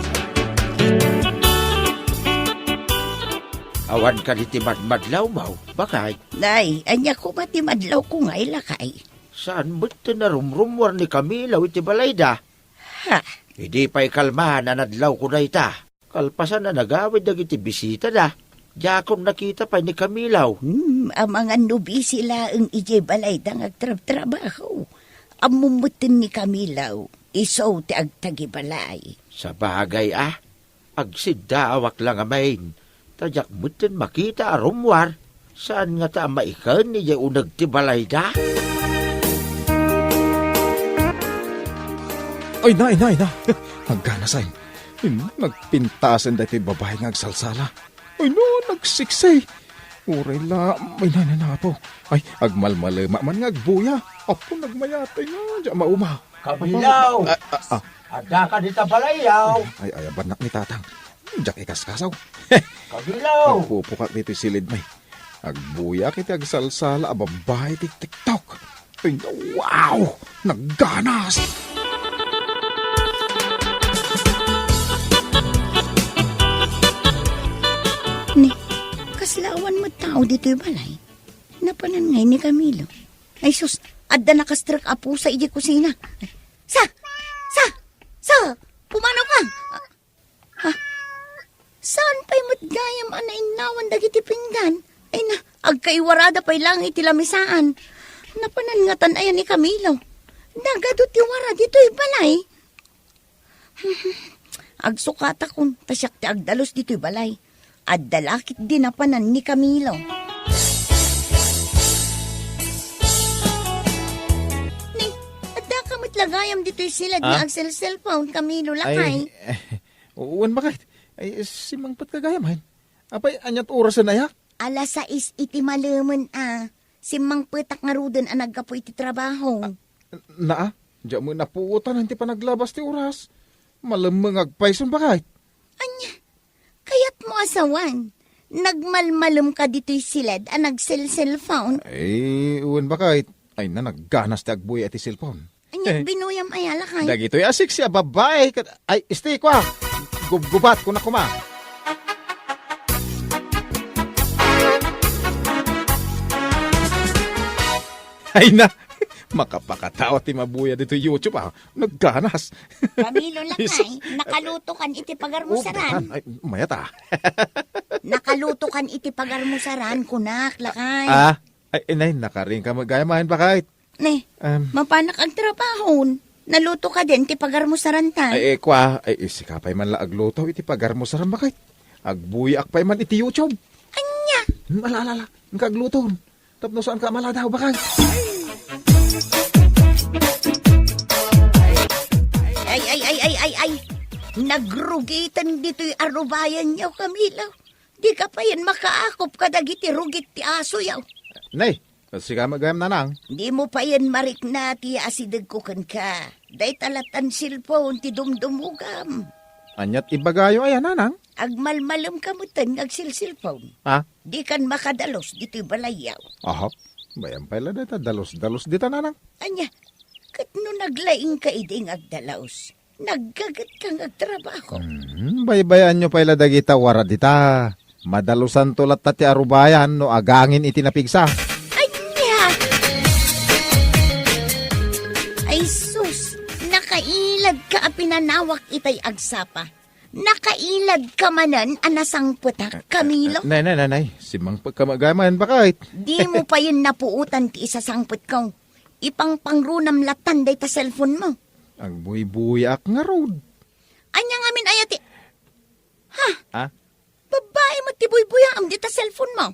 Awan ka di madmadlaw mo, bakay? Day, anya ko mati madlaw ko ngay, Lakay. Saan ba't na rumrumwar ni Camilo iti balayda? Ha? Hindi pa'y kalmahan na nadlaw ko na ita. Kalpasan na nagawid na iti bisita na. Diyakom nakita pa ni Camilo. Ang mga nubi sila ang ije balayda ng agtrab-trabaho. Ang mumutin ni Camilo, iso ti agtagibalay. Sa bagay agsidawak lang amain. Tadyak mutin makita arumwar. Saan nga ta maikan ni unag ti balayda? Ay na. Hagana sa'yo. Nagpintasan dati babae nga agsalsala. Ay no, nagsiksay. Uray la, may nananapo. Ay, agmalmalema man nga agbuya. Apo, nagmayatay nga, diya mauma. Camilo! Ada ka dita balayaw! Ay, banak ni tatang. Diyak ikaskasaw. Camilo! Agpupukak dito silid may. Agbuya kiti agsalsala, babae tik-tiktok. Ay, wow! Nagganas! Alawan mo tao dito yung balay. Napanan ngay ni Camilo. Ay sus, adda nakastrak apo sa iji kusina. Sa! Pumanaw ka! Saan pa'y matgayam anainawan dagiti pinggan? Ay na, agkaiwarada pa'y lang itilamisaan. Napanan nga tanayan ni Camilo. Nagadot yung wara dito yung balay. Agsukata kun, tasyak ti agdalos dito yung balay. Addalakit din napanan ni Camilo. Ni, adda kamit lagayam dito yung silad ni Axel cellphone, Camilo lakay. Uwan bakit? Ay, simang pat kagayam, apay, anyat oras na ya? Alas 6 iti malaman Simang petak nga ruden ang nagkapo iti trabaho. Naa, diyan mo napuutan, hindi pa naglabas ti oras. Malamang agpayson bakit? Anya, kayat mo asawan. Nagmalmalum ka dito'y silad ang nag-cellphone. Ay, uwan bakit? Ay na, nagganas ti agbuy at ti cellphone. Anya, binuyam ayala kay. Dagito'y asik siya, babae. Ay, isti ko Gubat ko na kuma. Ay na, makapakatao ti mabuya dito YouTube Nagganas. Camilo lakay, nakaluto kan iti pagarmusaran. Ay, mayata. Nakaluto kan iti pagarmusaran, kunak lakay. Ay, inay, nakaring ka magayamahin bakit? Ne, mapanak ang trabahon. Naluto ka din, ti pagarmusaran ta. Ay, sikapay man la agluto, iti pagarmusaran bakit? Agbuyak pay man iti YouTube. Anya? Malala, ang kagluto. Tapno saan ka maladaw bakit? Ay. Nagrugitan dito'y arubayan yaw, Camilo. Di ka pa yan makaakop kadagiti rugit ti aso yaw. Nay, kasi ka magayam na nang. Di mo pa yan marik na ti asidag ko kan ka. Day talatan silpon ti dumdumugam. Anyat ibagayo ayan nanang. Agmalmalum kamutan agsilsilpon. Di kan makadalos dito'y balayaw. Aha, bayan pala dita, dalos dita nanang. Anya, kat no naglaing ka iding agdalaos, naggagat kang agtrabaho. Baybayan nyo pala dagita wara dita. Madalusan tulat tati arubayan no agangin iti napigsa. Anya! Ay sus, nakailad ka a pinanawak itay agsapa. Nakailad ka manan anasang putak, Camilo. Nay, simang pagkamagaman bakit? Di mo pa yun napuutan ti isa sangput ko. Ipang pangrunam latan day ta cellphone mo. Ang buy-buyak nga road. Anya nga min ayati. Ha? Babae mo ti buy-buyak am di ta cellphone mo.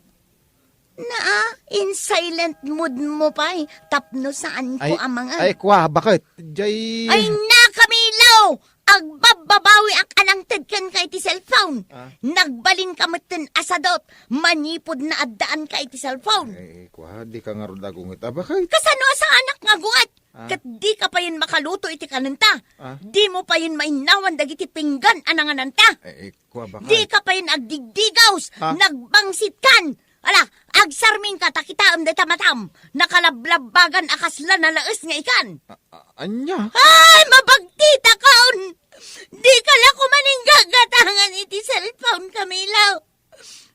In silent mood mo pa tapno saan ko ang mga. Ay, kwa, bakit? Jay... Ay na, Camilo! Agbababawi ang anangtid kan kay ti cellphone. Nagbalin ka matin asadot. Manipod na addaan kay ti cellphone. Ay, kwa, di ka nga rood agungit. Bakit? Kasano sa anak nga guat? Kat di ka pa yun makaluto iti kananta. Di mo pa yun mainawan dagiti pinggan anangananta. Ay, kwa, bakit? Di ka pa yun agdigdigaws. Nagbangsit kan. Ala, agsarming ka, takitaam da tamatam. Nakalablabagan akasla na laes nga ikan. Anya? Ay, mabagtita kaon! Di ka lang kumaning gagatangan iti cellphone, Camilo.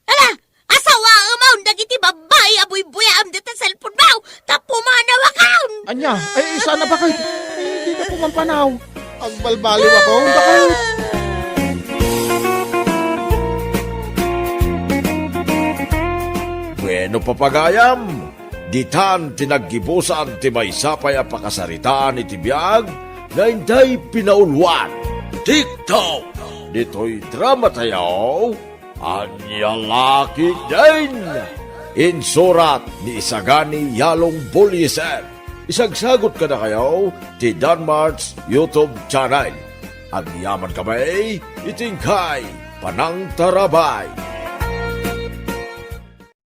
Ala, asawa amaw, dagiti babae, abuy-buyam dito cellphone mo. Tapumanawa kaon! Anya? Ay, sana bakit? Ay, di na pumampanaw. Agbalbaliw ako, bakit? Bueno papagayam, ditan tinaggibusan ti maysapay a pakasaritaan iti biyag na inday pinaulwan. TikTok! Dito'y drama tayaw, anyalaki din! Insurat ni Isagani Yalong Buliser. Isagsagot ka na kayo ti Danmart's YouTube channel. Ang yaman kamay, itingkay, panang tarabay.